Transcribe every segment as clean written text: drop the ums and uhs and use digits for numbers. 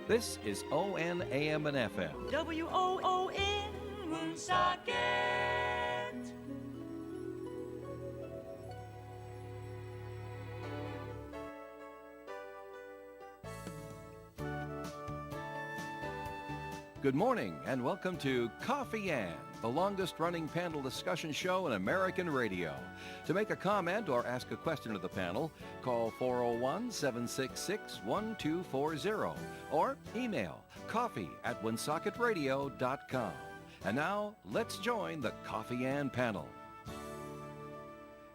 This is ON AM and FM. WOON Woonsocket. Good morning and welcome to Coffee Ann, the longest running panel discussion show in American radio. To make a comment or ask a question of the panel, call 401-766-1240 or email coffee@woonsocketradio.com. And now, let's join the Coffee Ann panel.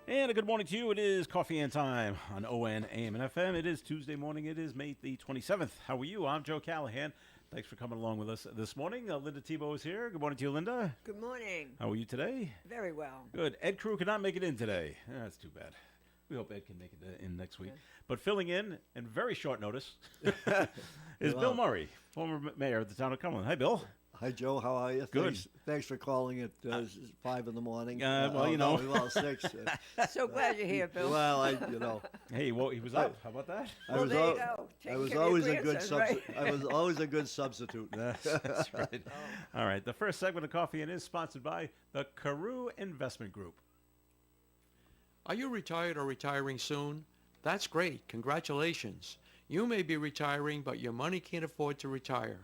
And a good morning to you. It is Coffee and Time on ON, AM, and FM. It is Tuesday morning. It is May the 27th. How are you? I'm Joe Callahan. Thanks for coming along with us this morning. Linda Tebow is here. Good morning to you, Linda. Good morning. How are you today? Very well. Good. Ed Crew could not make it in today. That's too bad. We hope Ed can make it in next week. Okay. But filling in very short notice, is Bill Murray, former mayor of the town of Cumberland. Hi, Bill. Hi, Joe. How are you? Good. Thanks for calling at 5 in the morning. Well, you know. Well, 6. So glad you're here, Bill. Well, Hey, well, he was up. How about that? Well, there you go. I was Taking care of always your a good grandson, right? I was always a good substitute. That's right. All right. The first segment of Coffee and is sponsored by the Carew Investment Group. Are you retired or retiring soon? That's great. Congratulations. You may be retiring, but your money can't afford to retire.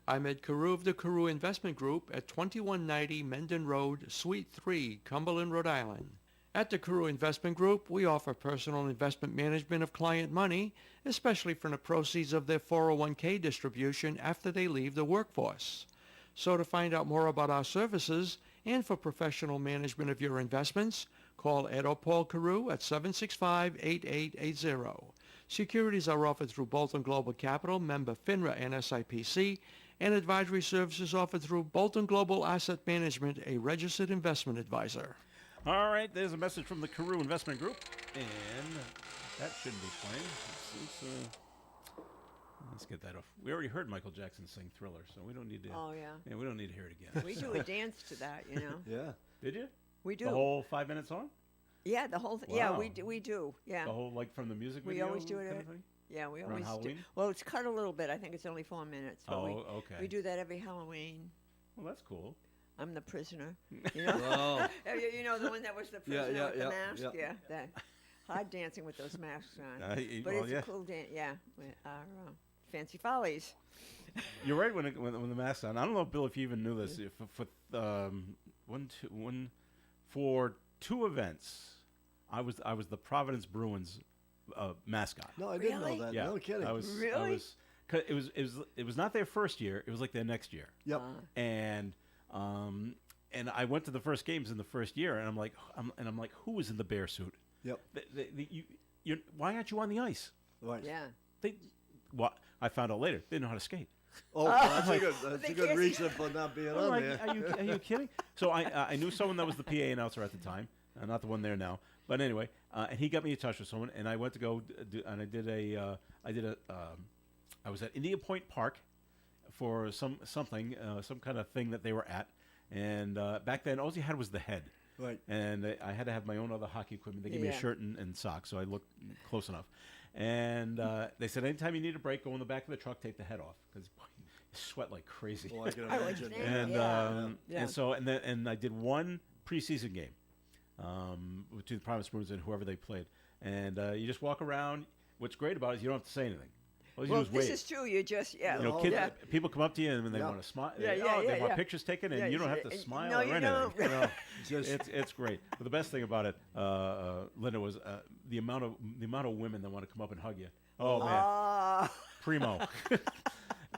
I'm Ed Carew of the Carew Investment Group at 2190 Mendon Road, Suite 3, Cumberland, Rhode Island. At the Carew Investment Group, we offer personal investment management of client money, especially from the proceeds of their 401k distribution after they leave the workforce. So to find out more about our services and for professional management of your investments, call Ed or Paul Carew at 765-8880. Securities are offered through Bolton Global Capital, member FINRA and SIPC, and advisory services offered through Bolton Global Asset Management, a registered investment advisor. All right, there's a message from the Carew Investment Group, and that shouldn't be playing. Let's get that off. We already heard Michael Jackson sing Thriller, so we don't need to. Oh, yeah. Yeah, we don't need to hear it again. We do a dance to that, you know. Yeah. Did you? We do. The whole 5 minute song? Yeah, the whole thing. Yeah, Wow. we do. Yeah. The whole, like, from the music We video? always do it kind at- of thing? Yeah, we Around always do. Halloween? Well, it's cut a little bit. I think it's only 4 minutes. But Okay. we do that every Halloween. Well, that's cool. I'm the prisoner. You know, Oh. you know the one that was the Yeah, prisoner yeah, with the yeah, mask. yeah. Yeah, that hard dancing with those masks on. But Well, it's yeah. a cool dance. Yeah, with our fancy follies. You're right when the mask's on. I don't know, Bill, if you even knew this. If for two events, I was the Providence Bruins mascot. No, I didn't Really? know that. Yeah, No kidding. I was, Really? 'cause it was not their first year. It was like their next year. Yep. And I went to the first games in the first year, and I'm like, who was in the bear suit? Yep. Why aren't you on the ice? Right. Yeah. Well, I found out later they didn't know how to skate. Oh, that's a They good can't- reason for not being I'm on like, there. are you kidding? So I knew someone that was the PA announcer at the time, not the one there now. But anyway, and he got me in touch with someone, and I went to go and I was at Indian Point Park for some kind of thing that they were at, and back then all you had was the head. Right. And I had to have my own other hockey equipment. They gave me a Yeah. shirt and socks, so I looked close enough. And they said, anytime you need a break, go in the back of the truck, take the head off, because you sweat like crazy. Well, I can I would imagine. think. And Yeah. and so and I did one preseason game between the Providence Bruins and whoever they played. And you just walk around. What's great about it is you don't have to say anything. All you Well, do is this wait. is true. You just You know, Oh, kids, yeah. people come up to you and they Yeah. want to smile. Yeah, they yeah, want yeah. pictures taken, and Yeah, you don't have to and- smile no, or you anything. don't. You know, Just it's great. But the best thing about it, Linda, was the amount of women that want to come up and hug you. Oh man, Ah. primo.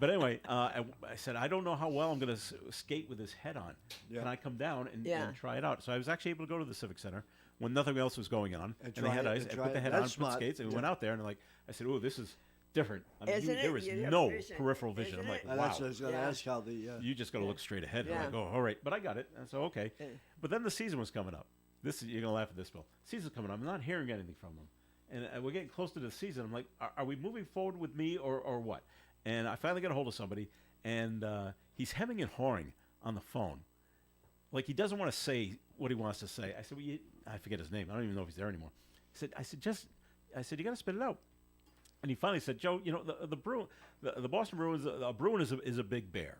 But anyway, I said, I don't know how well I'm going to skate with this head on. Yeah. Can I come down and try it out? So I was actually able to go to the Civic Center when nothing else was going on, And they try had it, ice. and I try put the it. head That's on, smart. put skates, and we Yeah. went out there, and I said, oh, this is different. I mean, Isn't it? there was You have no vision. peripheral vision. Isn't I'm like, it? wow. That's what I was going to Yeah. ask how the. You just got to look straight ahead. Yeah. I'm like, oh, all right. But I got it. And so, okay. Yeah. But then the season was coming up. You're going to laugh at this, Bill. Season's coming up. I'm not hearing anything from them. And we're getting close to the season. I'm like, are we moving forward with me or what? And I finally got a hold of somebody, and he's hemming and hawing on the phone. Like, he doesn't want to say what he wants to say. I said, well, I forget his name. I don't even know if he's there anymore. I said, you got to spit it out. And he finally said, Joe, the Boston Bruins, a Bruin is a big bear,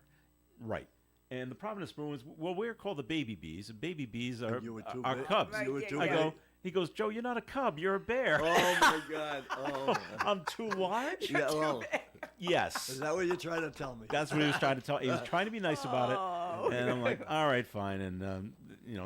right? And the Providence Bruins, well, we're called the baby bees. And baby bees are you were too are big. cubs. Right, You were yeah, too I yeah. go. He goes, Joe, you're not a cub. You're a bear. Oh my God! Oh, I'm too large. yeah. Well, Yes. is that what you're trying to tell me? That's what he was trying to tell. He was trying to be nice about Oh. it, and I'm like, all right, fine. And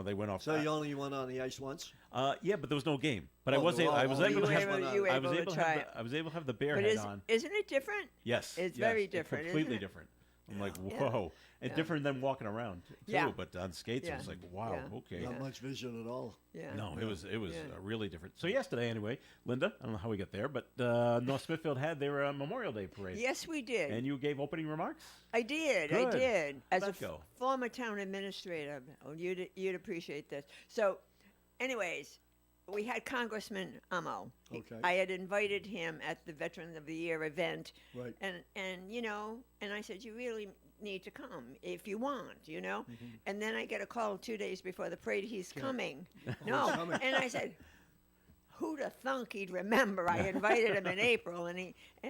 they went off. So you only went on the ice once? Yeah, but there was no game. But Oh, I was well, able. I was oh, able you to were have. able- you were I was able able to to try have. it. I was able to have the bear But head on. isn't it different? Yes, It's yes, very it's different, isn't completely it? different. I'm like, Yeah. whoa, and Yeah. different than walking around too. Yeah. But on skates, it Yeah. was like, wow, Yeah. okay. Not much vision at all. Yeah. No, it was Yeah. really different. So yesterday, anyway, Linda, I don't know how we got there, but North Smithfield had their Memorial Day parade, Yes, we did. and you gave opening remarks. I did. Good. I did. As a How'd that go? former town administrator, you'd appreciate this. So, anyways, we had Congressman Amo. Okay. I had invited him at the Veteran of the Year event, Right. and I said, you really need to come if you want, Mm-hmm. And then I get a call 2 days before the parade. He's coming. he's No, coming. and I said, who'd have thunk he'd remember? I invited him in April, and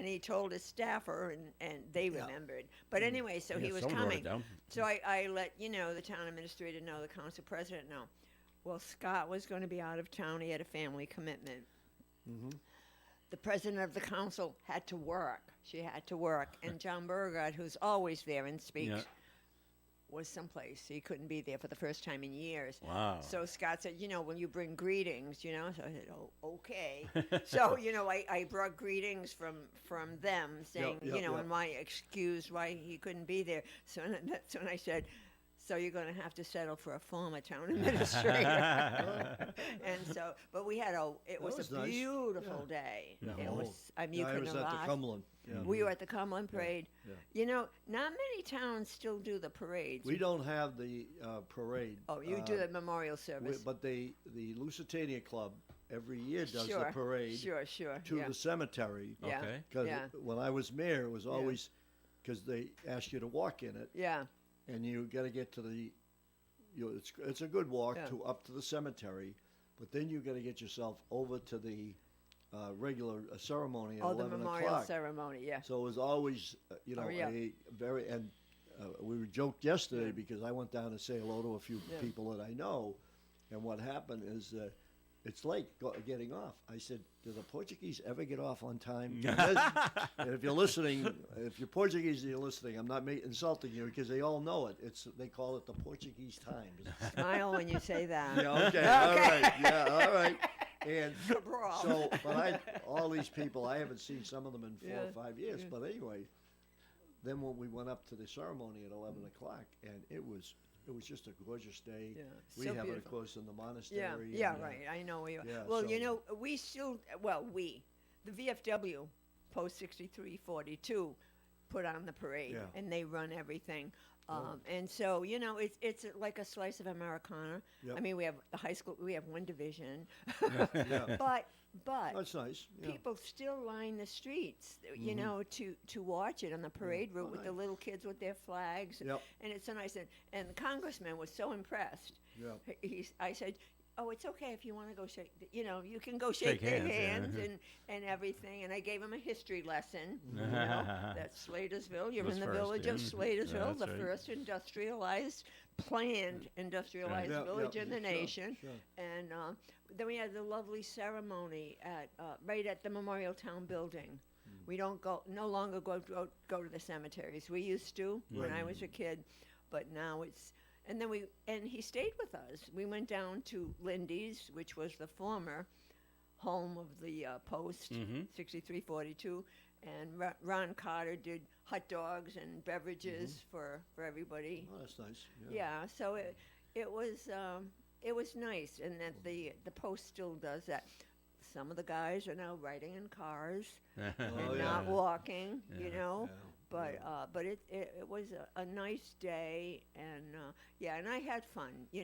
he told his staffer, and they remembered. But anyway, so he Yeah, was someone wrote it coming. down. So I let the town administrator know, the council president know. Well, Scott was going to be out of town. He had a family commitment. The president of the council had to work. She had to work, and John Burgard, who's always there and speaks, Yeah. was someplace. He couldn't be there for the first time in years. Wow. So Scott said, will you bring greetings, So I said, oh, okay. So, I brought greetings from them saying, yep, yep. and why excused why he couldn't be there. So that's when I said, so you're going to have to settle for a former town administrator. But we had it was was a nice. beautiful day. Yeah. It Oh. was, you Yeah, I couldn't was have at the asked. Cumberland. Yeah. We were at the Cumberland Parade. yeah. Not many towns still do the parades. We don't have the parade. Oh, you do the memorial service. But the Lusitania Club every year does Sure, the parade Sure. to Yeah. the cemetery. Yeah. Okay. Because Yeah. when I was mayor, it was always because they asked you to walk in it, Yeah. and you got to get to the. It's a good walk Yeah. up to the cemetery, but then you got to get yourself over to the regular ceremony at Oh, the 11 memorial o'clock. ceremony. Yeah. So it was always, Oh, yeah. a very and we were joked yesterday because I went down to say hello to a few Yeah. people that I know, and what happened is it's late getting off. I said, "Do the Portuguese ever get off on time?" And if you're listening, if you're Portuguese and you're listening, I'm not insulting you because they all know it. They call it the Portuguese times. Smile when you say that. Yeah, okay, all right, yeah, all right. And Cabral. so, but all these people, I haven't seen some of them in 4 or 5 years. yeah. But anyway, then when we went up to the ceremony at 11 o'clock, and it was just a gorgeous day. Yeah, We so have it, of beautiful. course, in the monastery. Yeah, and, right. I know we are. yeah, Well, so- we still, the VFW, Post 6342, put on the parade, Yeah. and they run everything. And so, it's like a slice of Americana. Yep. I mean, we have the high school, we have one division. Yeah. But That's nice. Yeah. people still line the streets, to watch it on the parade route with the nice. little kids with their flags. Yep. And it's so nice. And the congressman was so impressed. Yeah. I said, oh, it's okay if you want to go shake, you can go shake their hands, yeah. hands and everything. And I gave him a history lesson, that Slatersville, you're Was in the first, village yeah. of Slatersville, That's the right. first planned industrialized Yeah, village yeah, in the sure, nation. sure. And then we had the lovely ceremony right at the Memorial Town building. Hmm. We don't no longer go to the cemeteries. We used to when I was a kid, but now it's. And then he stayed with us. We went down to Lindy's, which was the former home of the Post, 6342, and Ron Carter did hot dogs and beverages for everybody. Oh, that's nice. Yeah, so it was nice, and that the Post still does that. Some of the guys are now riding in cars and Oh, not yeah. walking, Yeah. but it was a nice day, and and I had fun. I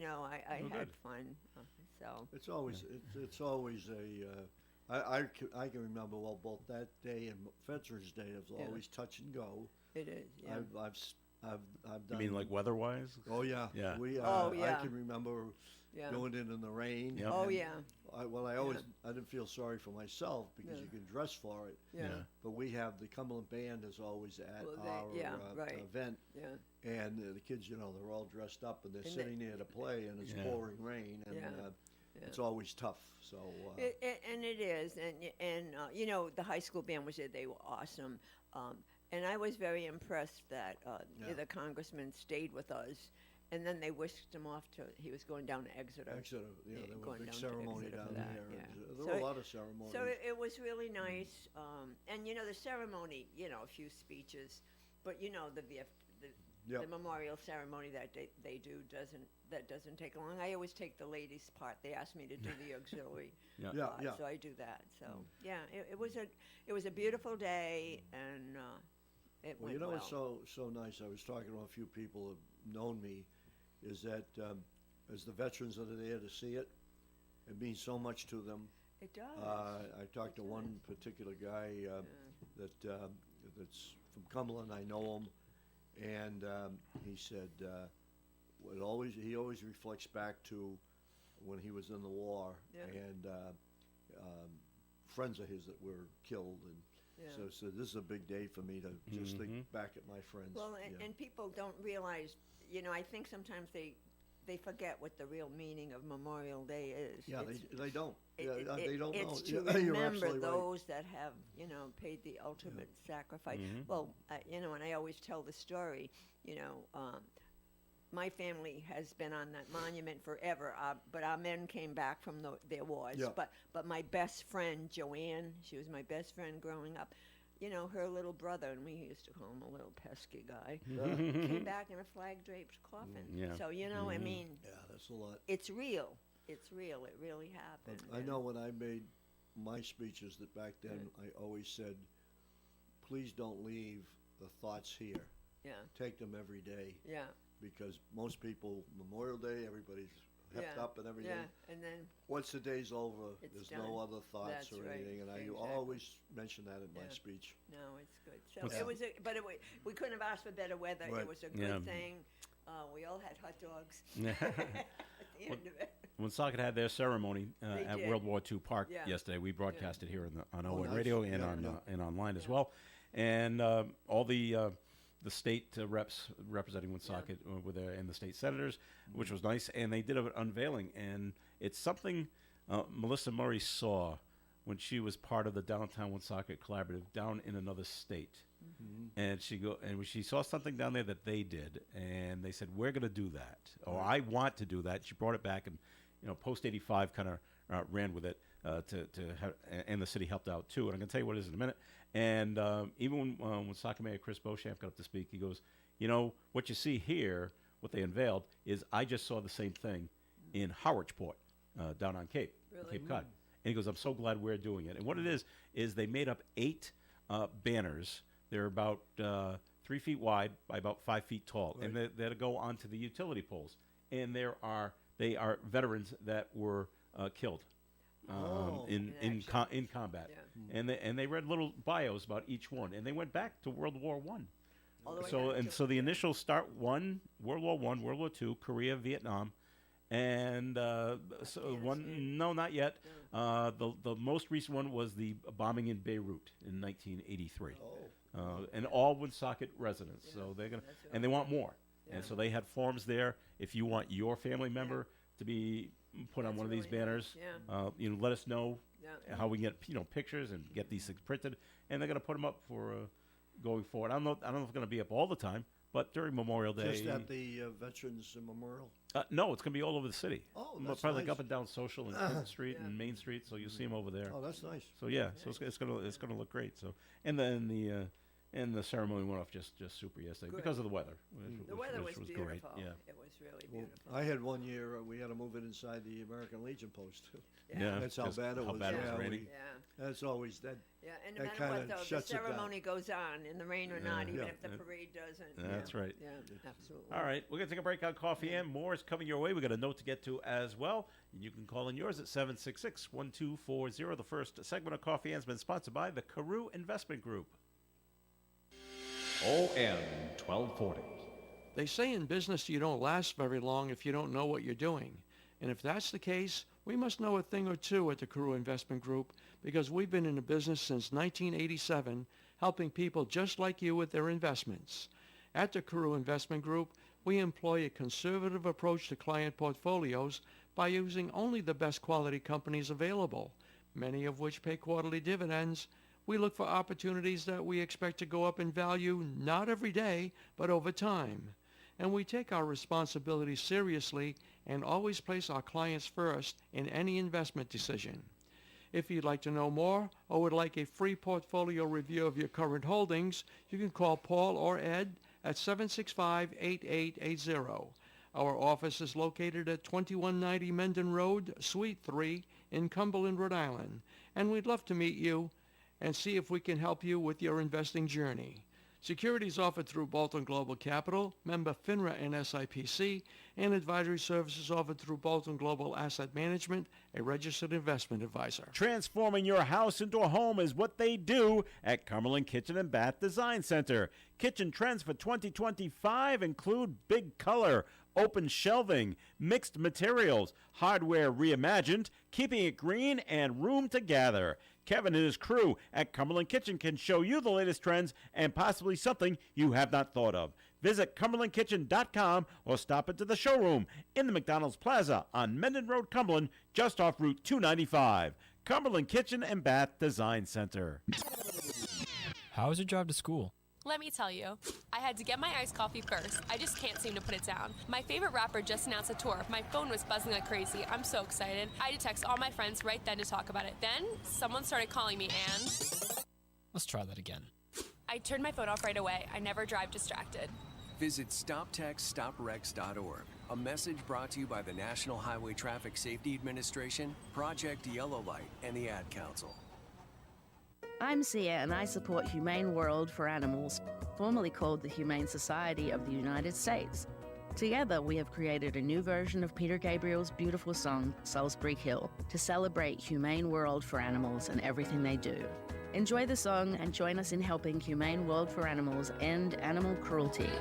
Oh, had good. fun. So It's always I can remember both that day and Veterans Day. It was Yeah. always touch and go. it is. Yeah. I've I've You done. mean like weather-wise? Oh yeah. Yeah. We. Oh, yeah. I can remember Yeah. doing it in the rain. Yep. Oh and yeah. I always I didn't feel sorry for myself because Yeah. you can dress for it. Yeah. But we have the Cumberland Band is always at Well, our yeah, right. event, Yeah. and the kids, they're all dressed up and they're And sitting there to play, and it's Yeah. pouring rain, and Yeah. Yeah. it's always tough. So And it is, and the high school band was there. They were awesome, and I was very impressed that Yeah. the congressman stayed with us, and then they whisked him off to. He was going down to Exeter. Exeter, Yeah, there was a going big down to ceremony Exeter down for that, there. yeah. There So were a it- lot of ceremonies. So it was really nice, and the ceremony, a few speeches, but Yep. the memorial ceremony that they do doesn't take long. I always take the ladies' part. They asked me to do the auxiliary Yeah. Yeah, part, yeah. so I do that. So it was a beautiful day, and it Well, went well. what's so nice? I was talking to a few people who have known me, is that as the veterans that are there to see it, it means so much to them. It does. I talked to one particular guy that's from Cumberland. I know him, and he said he always reflects back to when he was in the war Yeah. and friends of his that were killed, and Yeah. so this is a big day for me to just think back at my friends. Well, and people don't realize, I think sometimes they forget what the real meaning of Memorial Day is. Yeah, It's- they don't. it- Yeah, it- they don't know. It's to Yeah, you're remember absolutely right. those that have, paid the ultimate sacrifice. Well, and I always tell the story, my family has been on that monument forever, but our men came back from their wars. Yeah. But my best friend, Joanne, she was my best friend growing up. Her little brother, and we used to call him a little pesky guy, came back in a flag-draped coffin. Yeah. So, I mean, Yeah, that's a lot. it's real. It's real. It really happened. I know when I made my speeches that back then, I always said, please don't leave the thoughts here. Yeah, Take them every day, yeah, because most people, Memorial Day, everybody's hepped Yeah, up and everything. yeah. And then, Once the day's over, It's there's done. no other thoughts That's or right, anything, and I exactly. always mention that in my Yeah. speech. no, it's good. So What's- it was, we couldn't have asked for better weather. Right. It was a good Yeah. thing. We all had hot dogs at the end of it. When Socket had their ceremony They at did. World War II Park Yeah. yesterday, we broadcast it here on Oh, ON nice. Radio and Yeah, and online as Yeah. well. And all the state reps representing Woonsocket were there, and the state senators, which was nice. And they did an unveiling, and it's something Melissa Murray saw when she was part of the Downtown Woonsocket Collaborative down in another state. And she saw something down there that they did, and they said, we're going to do that, or I want to do that. She brought it back, and Post 85 kind of ran with it to have, and the city helped out too. And I'm going to tell you what it is in a minute. And even when Soccer Mayor Chris Beauchamp got up to speak, he goes, what you see here, what they unveiled, is I just saw the same thing in Howardsport down on Cape Really? Cape Cod. And he goes, I'm so glad we're doing it. And what it is they made up 8 banners. They're about 3 feet wide by about 5 feet tall, and they'll go onto the utility poles. And they are veterans that were killed in combat, Yeah. and they read little bios about each one, and they went back to World War One. All the way So back to- so the initial start World War One, World War Two, Korea, Vietnam, and no, not yet. The most recent one was the bombing in Beirut in 1983, and all Woonsocket residents. So they're gonna, That's and they want more, Yeah. and so they had forms there. If you want your family member to be put on That's one of these really banners, nice, let us know Yeah. how we can get pictures and get these things printed, and they're gonna put them up for going forward. I don't know if it's gonna be up all the time, but during Memorial Day. Just at the Veterans Memorial. No, it's going to be all over the city. Oh, Probably that's like nice. up and down Social and Clinton Street Yeah. and Main Street, so you'll see them over there. Oh, that's nice. So yeah, so it's gonna look great. So and then the ceremony went off just super yesterday Good. because of the weather. The weather was great. beautiful. Yeah. It was really Well, beautiful. I had one year we had to move it inside the American Legion post. Yeah. That's how because bad it how was. bad it was Yeah, raining. Yeah. That's always that. Yeah, and no That matter what, kinda though, the shuts it down. ceremony goes on in the rain or not, even Yeah. if the parade doesn't. That's yeah. right. Yeah, absolutely. All right, we're going to take a break on Coffee and more is coming your way. We got a note to get to as well. And you can call in yours at 766-1240. The first segment of Coffee has been sponsored by the Carew Investment Group. ON 1240, They say in business you don't last very long if you don't know what you're doing. And if that's the case, we must know a thing or two at the Carew Investment Group because we've been in the business since 1987, helping people just like you with their investments. At the Carew Investment Group, we employ a conservative approach to client portfolios by using only the best quality companies available, many of which pay quarterly dividends. We look for opportunities that we expect to go up in value not every day, but over time. And we take our responsibilities seriously and always place our clients first in any investment decision. If you'd like to know more or would like a free portfolio review of your current holdings, you can call Paul or Ed at 765-8880. Our office is located at 2190 Mendon Road, Suite 3 in Cumberland, Rhode Island, and we'd love to meet you and see if we can help you with your investing journey. Securities offered through Bolton Global Capital, member FINRA and SIPC, and advisory services offered through Bolton Global Asset Management, a registered investment advisor. Transforming your house into a home is what they do at Cumberland Kitchen and Bath Design Center. Kitchen trends for 2025 include big color, open shelving, mixed materials, hardware reimagined, keeping it green, and room to gather. Kevin and his crew at Cumberland Kitchen can show you the latest trends and possibly something you have not thought of. Visit CumberlandKitchen.com or stop into the showroom in the McDonald's Plaza on Mendon Road, Cumberland, just off Route 295. Cumberland Kitchen and Bath Design Center. How was your drive to school? Let me tell you, I had to get my iced coffee first. I just can't seem to put it down. My favorite rapper just announced a tour. My phone was buzzing like crazy. I'm so excited. I had to text all my friends right then to talk about it. Then, someone started calling me and... Let's try that again. I turned my phone off right away. I never drive distracted. Visit StopTextStopWrecks.org. A message brought to you by the National Highway Traffic Safety Administration, Project Yellow Light, and the Ad Council. I'm Sia, and I support Humane World for Animals, formerly called the Humane Society of the United States. Together, we have created a new version of Peter Gabriel's beautiful song, Salisbury Hill, to celebrate Humane World for Animals and everything they do. Enjoy the song and join us in helping Humane World for Animals end animal cruelty.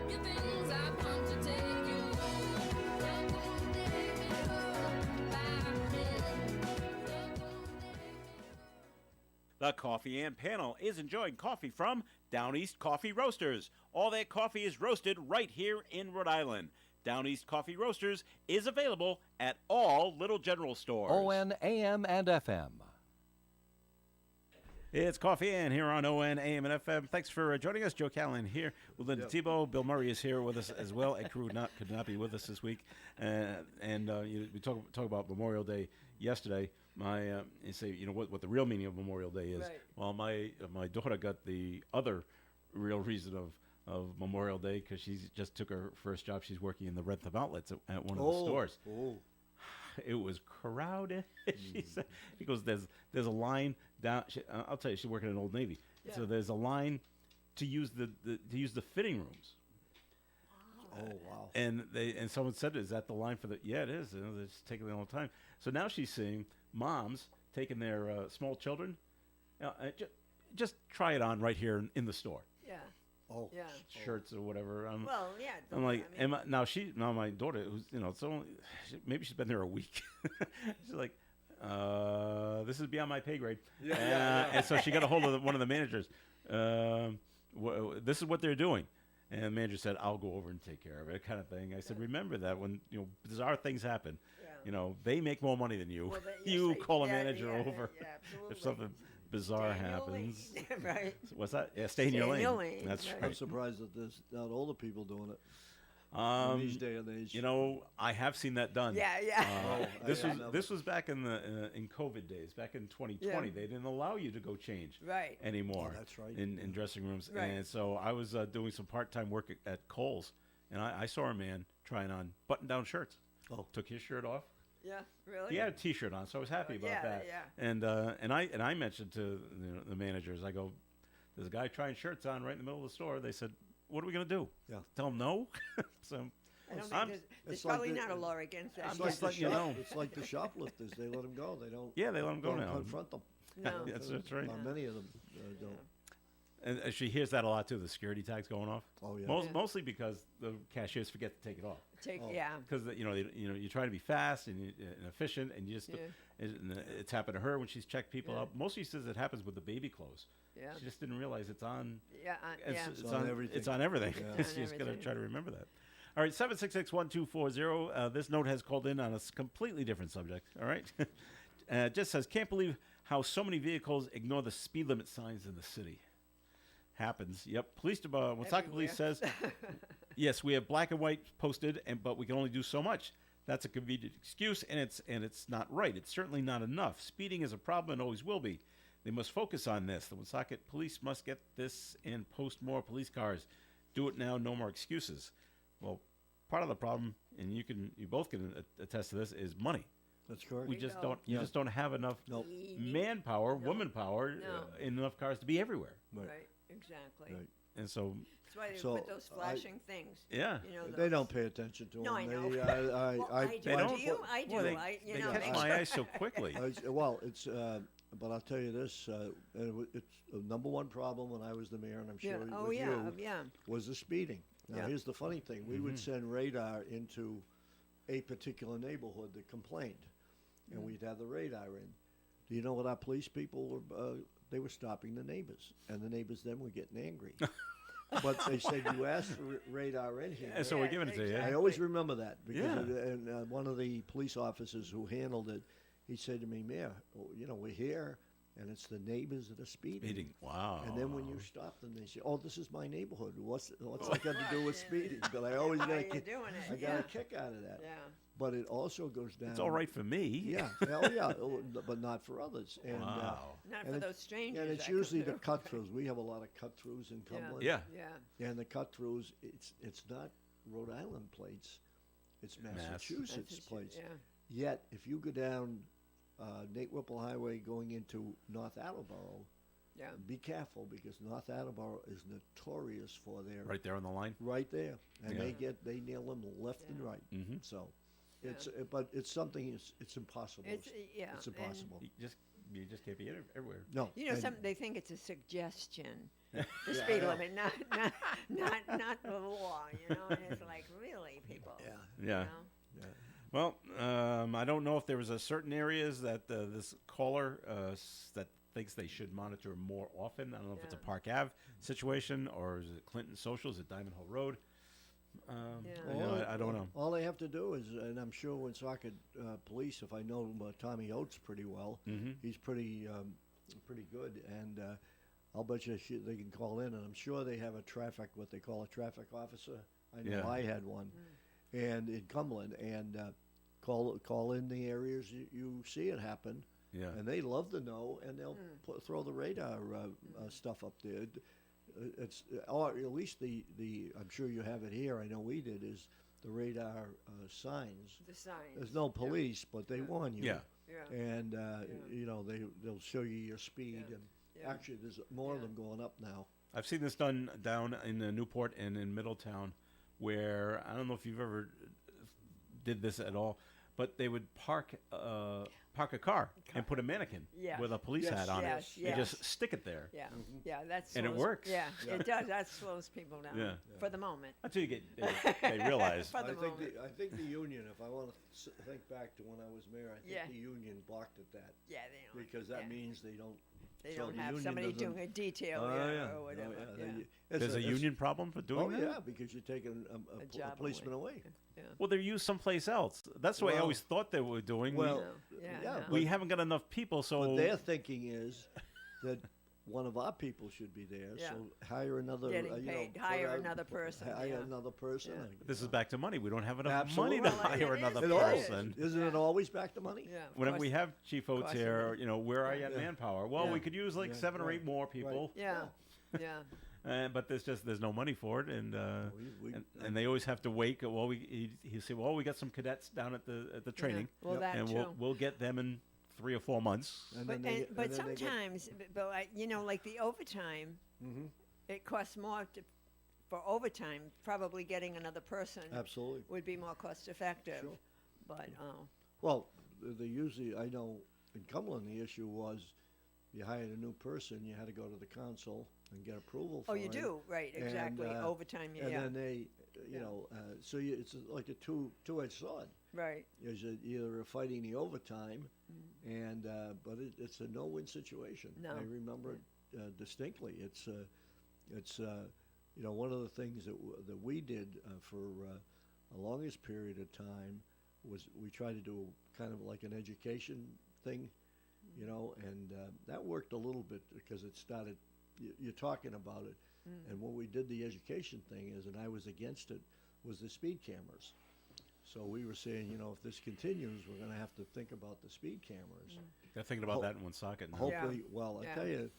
The Coffee and Panel is enjoying coffee from Down East Coffee Roasters. All their coffee is roasted right here in Rhode Island. Down East Coffee Roasters is available at all Little General stores. ON, AM, and FM. It's Coffee and here on ON, AM, and FM. Thanks for joining us. Joe Callan here with Linda Tebow. Bill Murray is here with us as well. Ed Carew could not be with us this week. We talk about Memorial Day yesterday. You say, you know, what the real meaning of Memorial Day is. Right. Well, my daughter got the other real reason of Memorial Day because she just took her first job. She's working in the Rentham outlets at one of the stores. Oh. It was crowded. She said, because there's a line down. I'll tell you, she's working in Old Navy, so there's a line to use the fitting rooms. Oh, wow. And someone said, "Is that the line for the?" Yeah, it is. You know, they're just taking a long time. So now she's seeing moms taking their small children. Just try it on right here in the store. Yeah. Oh. Yeah. Shirts or whatever. Well, yeah. I'm like, I mean, now my daughter, who's it's only maybe she's been there a week. She's like, this is beyond my pay grade. And so she got a hold of one of the managers. This is what they're doing. And the manager said, "I'll go over and take care of it," kind of thing. I said, "Remember that when bizarre things happen, they make more money than you. Well, You call a yeah, manager yeah, over yeah, if something bizarre Stay in your lane. happens." Right. What's that? Yeah, stay in your lane. That's right. right. I'm surprised that there's not older people doing it in these day and age. I have seen that done. Yeah, yeah. This was back in COVID days, back in 2020. Yeah. They didn't allow you to go change Right. anymore. Oh, that's right. In dressing rooms, Right. and so I was doing some part-time work at Kohl's, and I saw a man trying on button-down shirts. Oh. Took his shirt off. Yeah, really? He had a T-shirt on, so I was happy about yeah, that. yeah. And I mentioned to the managers, I go, "There's a guy trying shirts on right in the middle of the store." They said, "What are we gonna do? Yeah. Tell him no?" So. I don't I'm- think there's it's like probably the- not a law against that. I'm It's just like the letting you know. It's like the shoplifters. They let them go. They don't. Yeah, they let him go don't now. confront them. No. That's right. Many of them don't. And she hears that a lot too. The security tags going off. Oh yeah. Mostly because the cashiers forget to take it off. Yeah. Because you try to be fast and efficient, and you just it's happened to her when she's checked people out. Mostly she says it happens with the baby clothes. Yeah. She just didn't realize it's on. It's on everything. It's on everything. Yeah. She's got to try to remember that. All right, 766-1240. This note has called in on a completely different subject. All right, it just says, "Can't believe how so many vehicles ignore the speed limit signs in the city." Happens. Yep. Police department. Woonsocket Police says, yes, we have black and white posted, but we can only do so much. That's a convenient excuse, and it's not right. It's certainly not enough. Speeding is a problem and always will be. They must focus on this. The Woonsocket Police must get this and post more police cars. Do it now. No more excuses. Well, part of the problem, and you both can attest to this, is money. That's correct. We just don't. You just don't have enough manpower, woman power, enough cars to be everywhere. Right. Exactly. Right. And so that's why they put those flashing things. Yeah. They don't pay attention to them. No, I know. I do. I do. They catch my eye so quickly. It's. But I'll tell you this: it's a number one problem when I was the mayor, and I'm sure with you, was the speeding. Now, here's the funny thing: we would send radar into a particular neighborhood that complained, and we'd have the radar in. Do you know what our police people were? They were stopping the neighbors, and the neighbors then were getting angry. But they said, you asked for radar in here. Yeah, so we're giving it to you. I always remember that. Because one of the police officers who handled it, he said to me, Mayor, we're here, and it's the neighbors that are speeding. Wow. And then when you stop them, they say, oh, this is my neighborhood. What's that got to do with speeding? But I always got a kick out of that. Yeah. But it also goes down. It's all right for me. Yeah. But not for others. And, wow. Not for those strangers. And it's usually the cut-throughs. We have a lot of cut-throughs in Cumberland. Yeah. And the cut-throughs, it's not Rhode Island plates. It's Massachusetts plates. Yeah. Yet, if you go down Nate Whipple Highway going into North Attleboro, be careful because North Attleboro is notorious for their... Right there on the line? Right there. And they nail them left and right. Mm-hmm. So... but it's something. It's impossible. It's impossible. You just can't be everywhere. No. They think it's a suggestion. The speed limit, not the law. And it's like, really, people. Yeah. Well, I don't know if there was a certain areas that this caller that thinks they should monitor more often. I don't know if it's a Park Ave situation or is it Clinton Social? Is it Diamond Hill Road? I don't know. All they have to do is, and I'm sure Woonsocket Police, if I know Tommy Oates pretty well, he's pretty good, and I'll bet you they can call in, and I'm sure they have what they call a traffic officer. I know I had one, and in Cumberland, and call in the areas you see it happen, and they love to know, and they'll throw the radar stuff up there. Or at least the I'm sure you have it here. I know we did is the radar signs. The signs. There's no police, but they warn you. Yeah. And they'll show you your speed. And actually, there's more of them going up now. I've seen this done down in Newport and in Middletown, where I don't know if you've ever did this at all, but they would park a car and put a mannequin with a police hat on it and just stick it there. Yeah, that slows, and it works. Yeah, it does. That slows people down for the moment. Until they realize. I think the union. If I want to think back to when I was mayor, I think the union balked at that. Yeah, they don't. Because that means they don't. They don't have somebody doing a detail or whatever. There's a union problem for doing that? Oh, yeah, because you're taking a policeman away. Yeah. Well, they're used someplace else. That's the way I always thought they were doing. Well, we haven't got enough people, so... What their thinking is that one of our people should be there, so hire another... Getting paid, hire another person. Hire another person. Yeah. This is back to money. We don't have enough money to hire another it person. Isn't it always back to money? Yeah. Whenever we have Chief Oates here, where are you at manpower? Well, we could use 7 or 8 more people. Right. Yeah. But there's no money for it, and they always have to wait. Well, he say, well, we got some cadets down at the training, and we'll get them in 3 or 4 months. But sometimes, like the overtime, it costs more for overtime. Probably getting another person would be more cost effective. Sure. But well, they usually, I know in Cumberland the issue was you hired a new person, you had to go to the council. and get approval Oh, for you it. do, right? Exactly. And, Overtime, And yeah. then they, Yeah. so it's like a two-edged sword. Right. You're fighting the overtime, and but it's a no-win situation. No. I remember it distinctly. It's one of the things that we did for the longest period of time was we tried to do kind of like an education thing, and that worked a little bit because it started. You're talking about it, and when we did the education thing, and I was against it, was the speed cameras. So we were saying, if this continues, we're going to have to think about the speed cameras. They're thinking about that in one socket now. Hopefully, well, I tell you,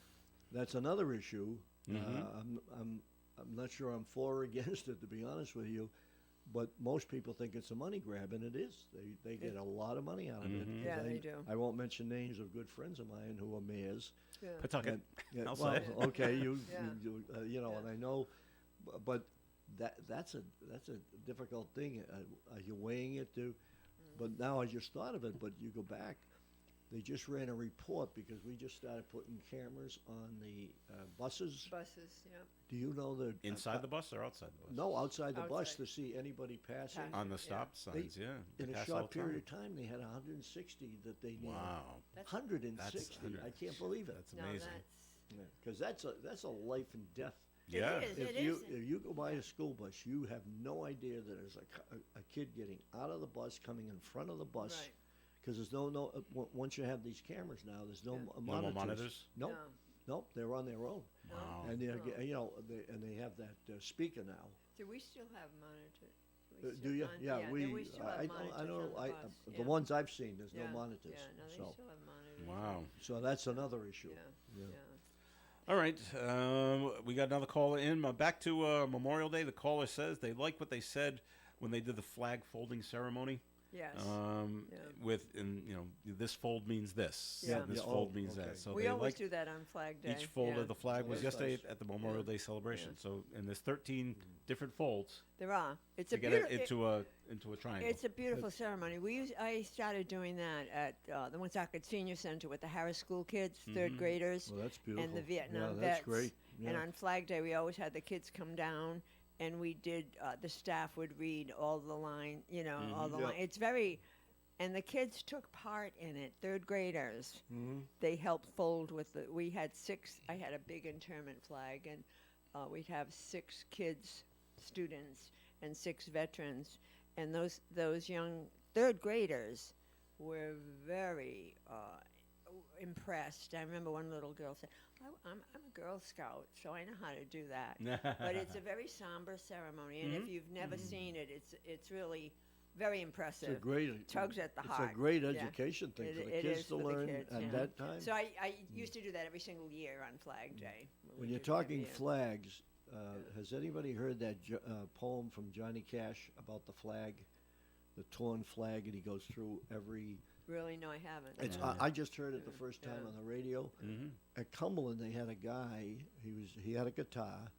that's another issue. Mhm. I'm not sure I'm for or against it, to be honest with you, but most people think it's a money grab, and it is. They get a lot of money out of it. 'Cause Yeah, they do. I won't mention names of good friends of mine who are mayors. Yeah. Pawtucket. I'll well, say. okay, Yeah. and I know, but that's a difficult thing. Are you weighing it to? But now I just thought of it. But you go back, they just ran a report because we just started putting cameras on the buses. Buses, yeah. Do you know the Inside the bus or outside the bus? No, outside the bus Outside. to see anybody passing. On the Yeah. stop signs, yeah. They In a pass all short the time. period of time, they had 160 that they needed. Wow. 160. I can't believe it. That's No, amazing. Because that's a life and death. Yeah. It is. If you go by a school bus, you have no idea that there's a kid getting out of the bus, coming in front of the bus, Right. because there's once you have these cameras now, there's no Yeah. No more monitors. monitors? Nope, nope, they're on their own, Wow. and they're No. they have that speaker now. Do we still have monitors? Do you? Yeah, we still have I monitors know. on the bus. The yeah. ones I've seen, there's Yeah. no monitors. Yeah, no, they so still have monitors. Wow. so that's another issue. Yeah. Yeah. All right. We got another caller in. Back to Memorial Day. The caller says they like what they said when they did the flag folding ceremony. Yes. Yeah. This fold means this. Yeah. This Yeah, fold oh, means okay. that. So We they always like do that on Flag Day. each fold yeah. of the flag was That's yesterday nice. at the Memorial Day celebration. So, and there's 13 different folds There are. It's to a get it beautiful. into a triangle. It's a beautiful ceremony. I started doing that at the Woonsocket Senior Center with the Harris School kids, third graders, Well, that's beautiful. and the Vietnam yeah, vets. that's great. And Yeah. on Flag Day, we always had the kids come down, and we did. The staff would read all the line. All the Yeah. line. It's very. And the kids took part in it. Third graders. They helped fold with the. We had 6. I had a big internment flag, and we'd have 6 kids, students, and 6 veterans, and those young third graders were very impressed. I remember one little girl said, I'm a Girl Scout, so I know how to do that. But it's a very somber ceremony, and if you've never seen it, it's really very impressive. It's a great. Tugs at the heart. It's a great Yeah. education thing for the It kids is to for the learn kids, at yeah. that time. So I used to do that every single year on Flag Day. When We you're did it every talking year. flags, has anybody heard that poem from Johnny Cash about the flag, the torn flag, and he goes through every. Really? No, I haven't. It's I just heard it the first time Yeah. on the radio. At Cumberland, they had a guy. He had a guitar,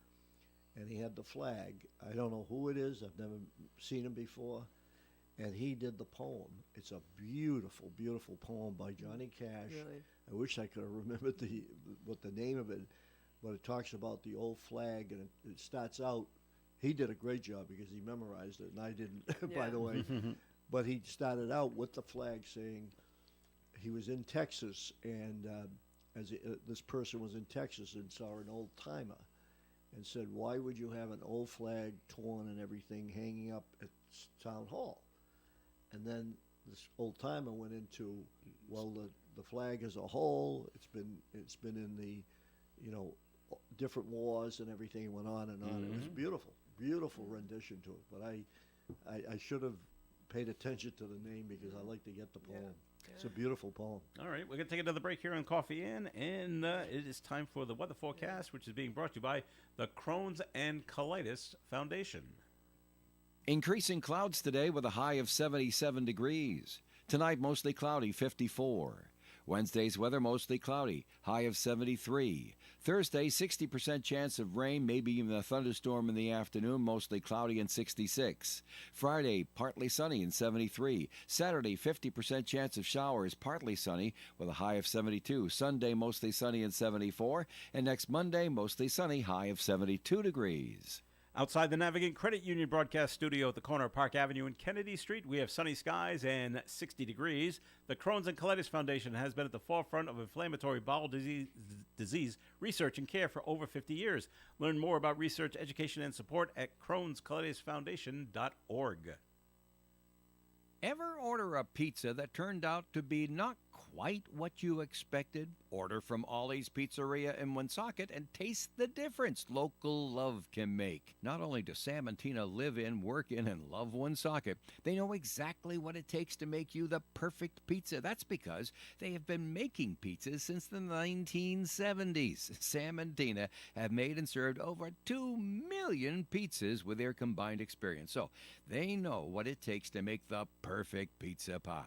and he had the flag. I don't know who it is. I've never seen him before, and he did the poem. It's a beautiful, beautiful poem by Johnny Cash. Really? I wish I could have remembered what the name of it, but it talks about the old flag, and it starts out. He did a great job because he memorized it, and I didn't, by Yeah. the way. But he started out with the flag saying he was in Texas, and this person was in Texas and saw an old timer, and said, "Why would you have an old flag torn and everything hanging up at town hall?" And then this old timer went into, well, the flag as a whole, it's been in the, different wars and everything went on and on. It was beautiful, beautiful rendition to it. But I should have paid attention to the name because I like to get the poem. It's a beautiful poem. All right, we're going to take another break here on Coffee In, and it is time for the weather forecast, which is being brought to you by the Crohn's and Colitis Foundation. Increasing clouds today with a high of 77 degrees. Tonight, mostly cloudy, 54. Wednesday's weather mostly cloudy, high of 73. Thursday, 60% chance of rain, maybe even a thunderstorm in the afternoon, mostly cloudy and 66. Friday, partly sunny and 73. Saturday, 50% chance of showers, partly sunny with a high of 72. Sunday, mostly sunny and 74. And next Monday, mostly sunny, high of 72 degrees. Outside the Navigant Credit Union broadcast studio at the corner of Park Avenue and Kennedy Street, we have sunny skies and 60 degrees. The Crohn's and Colitis Foundation has been at the forefront of inflammatory bowel disease research and care for over 50 years. Learn more about research, education, and support at crohnscolitisfoundation.org. Ever order a pizza that turned out to be not quite what you expected? Order from Ollie's Pizzeria in Woonsocket and taste the difference local love can make. Not only do Sam and Tina live in, work in, and love Woonsocket, they know exactly what it takes to make you the perfect pizza. That's because they have been making pizzas since the 1970s. Sam and Tina have made and served over 2 million pizzas with their combined experience, so they know what it takes to make the perfect pizza pie.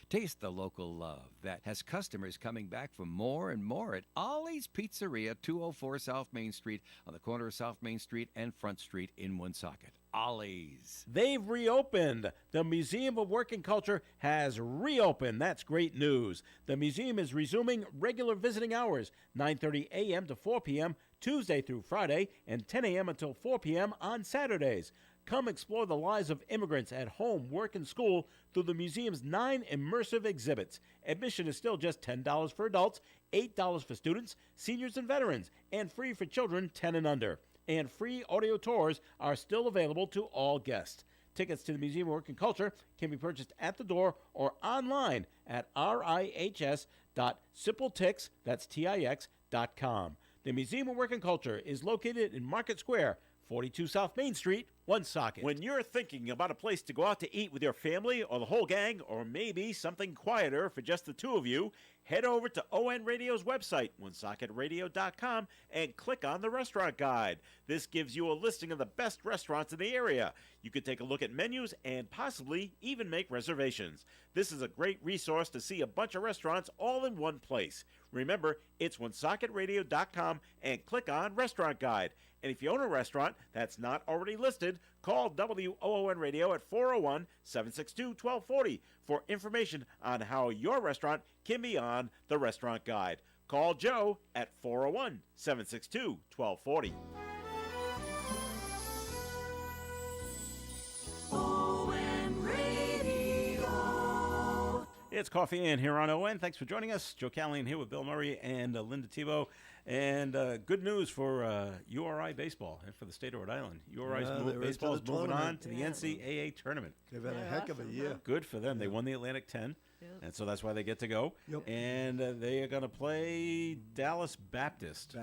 Taste the local love that has customers coming back for more and more at Ollie's Pizzeria, 204 South Main Street, on the corner of South Main Street and Front Street in Woonsocket. Ollie's. They've reopened. The Museum of Work and Culture has reopened. That's great news. The museum is resuming regular visiting hours, 9:30 a.m. to 4 p.m., Tuesday through Friday, and 10 a.m. until 4 p.m. on Saturdays. Come explore the lives of immigrants at home, work, and school through the museum's 9 immersive exhibits. Admission is still just $10 for adults, $8 for students, seniors, and veterans, and free for children 10 and under. And free audio tours are still available to all guests. Tickets to the Museum of Work and Culture can be purchased at the door or online at rihs.simpletix, that's Tix.com. The Museum of Work and Culture is located in Market Square, 42 South Main Street, Woonsocket. When you're thinking about a place to go out to eat with your family or the whole gang, or maybe something quieter for just the two of you, head over to ON Radio's website, woonsocketradio.com, and click on the restaurant guide. This gives you a listing of the best restaurants in the area. You can take a look at menus and possibly even make reservations. This is a great resource to see a bunch of restaurants all in one place. Remember, it's woonsocketradio.com and click on Restaurant Guide. And if you own a restaurant that's not already listed, call WOON Radio at 401-762-1240 for information on how your restaurant can be on the Restaurant Guide. Call Joe at 401-762-1240. ON Radio. It's Coffee In here on ON. Thanks for joining us. Joe Callahan here with Bill Murray and Linda Tebow. And good news for URI baseball and for the state of Rhode Island. URI's baseball is moving on to the NCAA tournament. They've had a heck of a year. Good for them. They won the Atlantic 10, and so that's why they get to go. Yep. And they are going to play Dallas Baptist.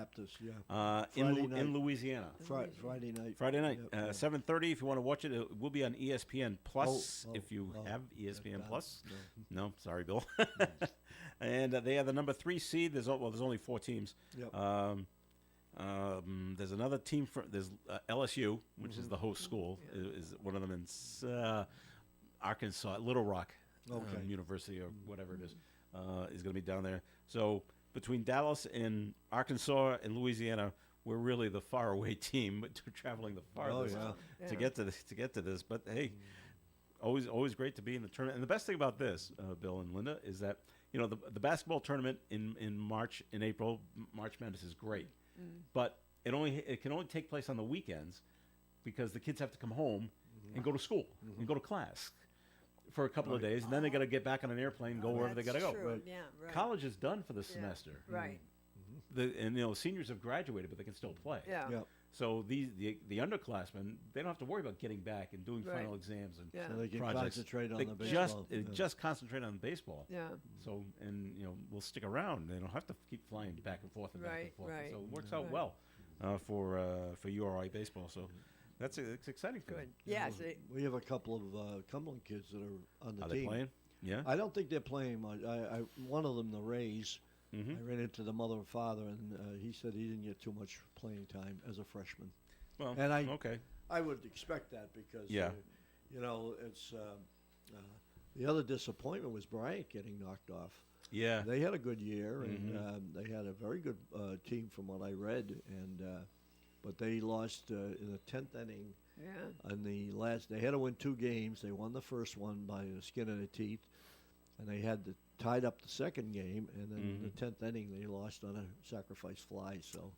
In Louisiana. Friday night. Friday night, Yep. 7:30. If you want to watch it, it will be on ESPN Plus. If you have ESPN Plus. No, sorry, Bill. And they are the number 3 seed. There's only 4 teams. Yep. There's another team there's LSU, which is the host school. Is one of them in Arkansas, Little Rock University or whatever it is going to be down there. So between Dallas and Arkansas and Louisiana, we're really the faraway team, but traveling the farthest to get to this. But hey, always great to be in the tournament. And the best thing about this, Bill and Linda, is that the basketball tournament in March, in April, March Madness is great, but it can only take place on the weekends because the kids have to come home and go to school and go to class for a couple of days, and then they got to get back on an airplane and go wherever they got to go. True. Yeah, right. College is done for the semester. Right. Seniors have graduated, but they can still play. Yeah. So the underclassmen, they don't have to worry about getting back and doing final exams and So they can projects. concentrate on They the baseball. just concentrate on baseball. Yeah. So we'll stick around. They don't have to keep flying back and forth and back and forth. Right. So it works out well for URI baseball. So it's exciting for them. Good. Yes. We have a couple of Cumberland kids that are on the Are team. they playing? Yeah. I don't think they're playing much. One of them, the Rays, I ran into the mother and father, and he said he didn't get too much playing time as a freshman. Well, and okay. I would expect that because, Yeah. it's the other disappointment was Bryant getting knocked off. Yeah. They had a good year, and they had a very good team from what I read. And but they lost in the 10th inning. Yeah. On the last, they had to win 2 games. They won the first one by the skin of their teeth, and they had to tied up the second game. And then the 10th inning, they lost on a sacrifice fly. So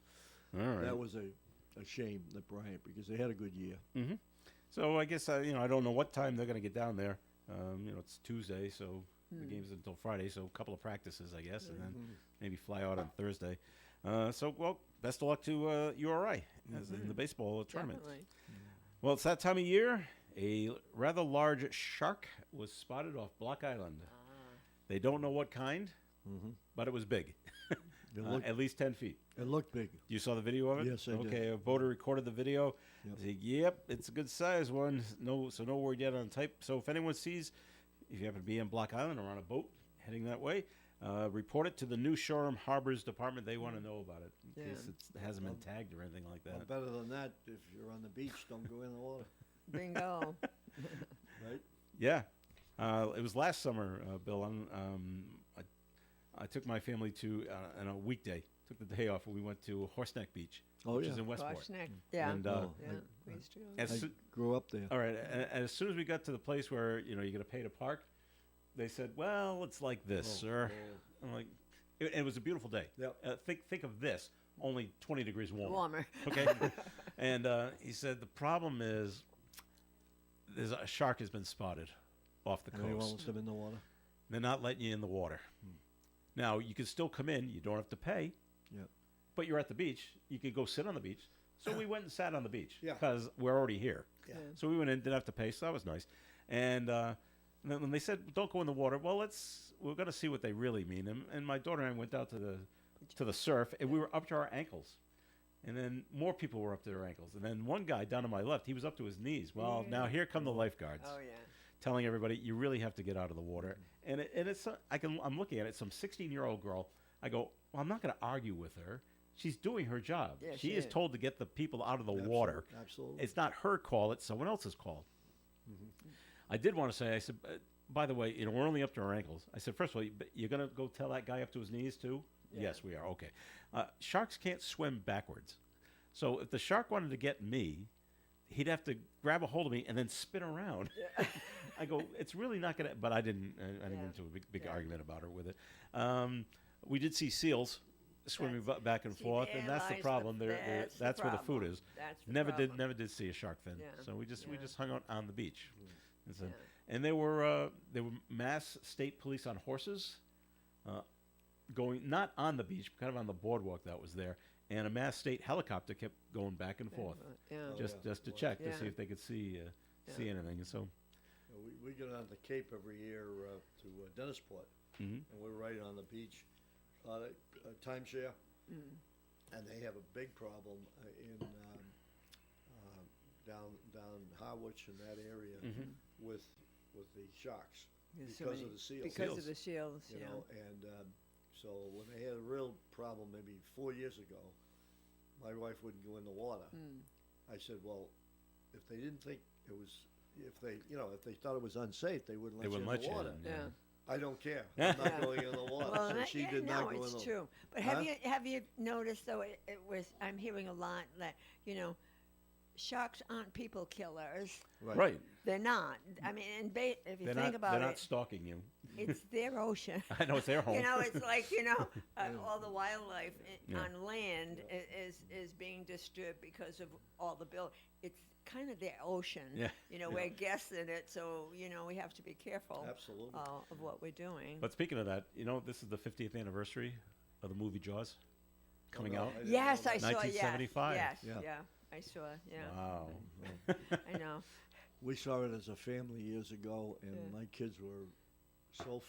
All right. that was a shame that Bryant, because they had a good year. So I guess I don't know what time they're going to get down there. It's Tuesday, so the game's until Friday. So a couple of practices, I guess, and then maybe fly out on Thursday. Well, best of luck to URI as in the baseball tournament. Definitely. Well, it's that time of year. A rather large shark was spotted off Block Island. They don't know what kind, but it was big. At least 10 feet. It looked big. You saw the video of it? Yes, I did. Okay, a boater recorded the video. Yep. Said, yep, it's a good size one. No word yet on type. So if anyone sees, if you happen to be in Block Island or on a boat heading that way, report it to the New Shoreham Harbors Department. They want to know about it in case it hasn't been tagged or anything like that. Well, better than that, if you're on the beach, don't go in the water. Bingo. Right? Yeah. It was last summer, Bill. I took my family to, on a weekday, took the day off, and we went to Horseneck Beach, which is in Westport. Gosh, Nick. Yeah. And, yeah. We used to go there. as I grew up there. All right, and as soon as we got to the place where you're going to pay to park, they said, "Well, it's like this, sir." I'm like, it was a beautiful day. Yep. Think of this, only 20 degrees warmer. Warmer. Okay, and he said the problem is there's a shark has been spotted off the And they coast. won't swim in the water. They're not letting you in the water. Now you can still come in. You don't have to pay. Yep. But you're at the beach. You can go sit on the beach. So we went and sat on the beach Yeah. because we're already here. Yeah. So we went in, didn't have to pay, so that was nice. And then when they said, "Don't go in the water," well, we're going to see what they really mean. And my daughter and I went out to the surf, and we were up to our ankles. And then more people were up to their ankles. And then one guy down to my left, he was up to his knees. Well, now here come the lifeguards. Oh, yeah. Telling everybody you really have to get out of the water, and it's I'm looking at it. Some 16-year-old girl. I go, well, I'm not going to argue with her. She's doing her job. Yeah, she she is is. told to get the people out of the water. Absolutely. It's not her call; it's someone else's call. I did want to say, I said, by the way, we're only up to our ankles. I said, first of all, you're going to go tell that guy up to his knees too? Yes, we are. Okay. Sharks can't swim backwards, so if the shark wanted to get me, he'd have to grab a hold of me and then spin around. I go, it's really not going to, but I didn't get into a big argument about her with it. We did see seals swimming back and forth, and that's the problem. That's where the food is. That's the Never problem. did see a shark fin. Yeah. So we just hung out on the beach. And, so, Yeah. and there were Mass State Police on horses, going not on the beach, but kind of on the boardwalk that was there, and a Mass State helicopter kept going back and forth, Yeah. just to check to Yeah. see if they could see anything. And so, We get on the Cape every year to Dennisport, and we're right on the beach. Timeshare, and they have a big problem in down Harwich and that area with the sharks There's so because many- of the seals. Because of the seals, You yeah. know, and so when they had a real problem maybe 4 years ago, my wife wouldn't go in the water. I said, well, if they didn't think it was, if they thought it was unsafe, they wouldn't let you in the water. Yeah. I don't care. I'm not going in the water. Well, so that- she yeah, did not no, go in it's the true. But Huh? have you noticed though? It was. I'm hearing a lot that sharks aren't people killers. right. They're not. I mean, and if you They're think not, about they're it, not stalking you. it's their ocean. I know it's their home. It's like all the wildlife on land is being disturbed because of all the build. It's kind of their ocean. Yeah. We're guests in it, so we have to be careful. Absolutely. Of what we're doing. But speaking of that, this is the 50th anniversary of the movie Jaws coming no, out. I didn't Yes, know I that. saw. 1975. Yes. Yeah. Yeah. I saw. Yeah. Wow. I know. We saw it as a family years ago, and Yeah. my kids were so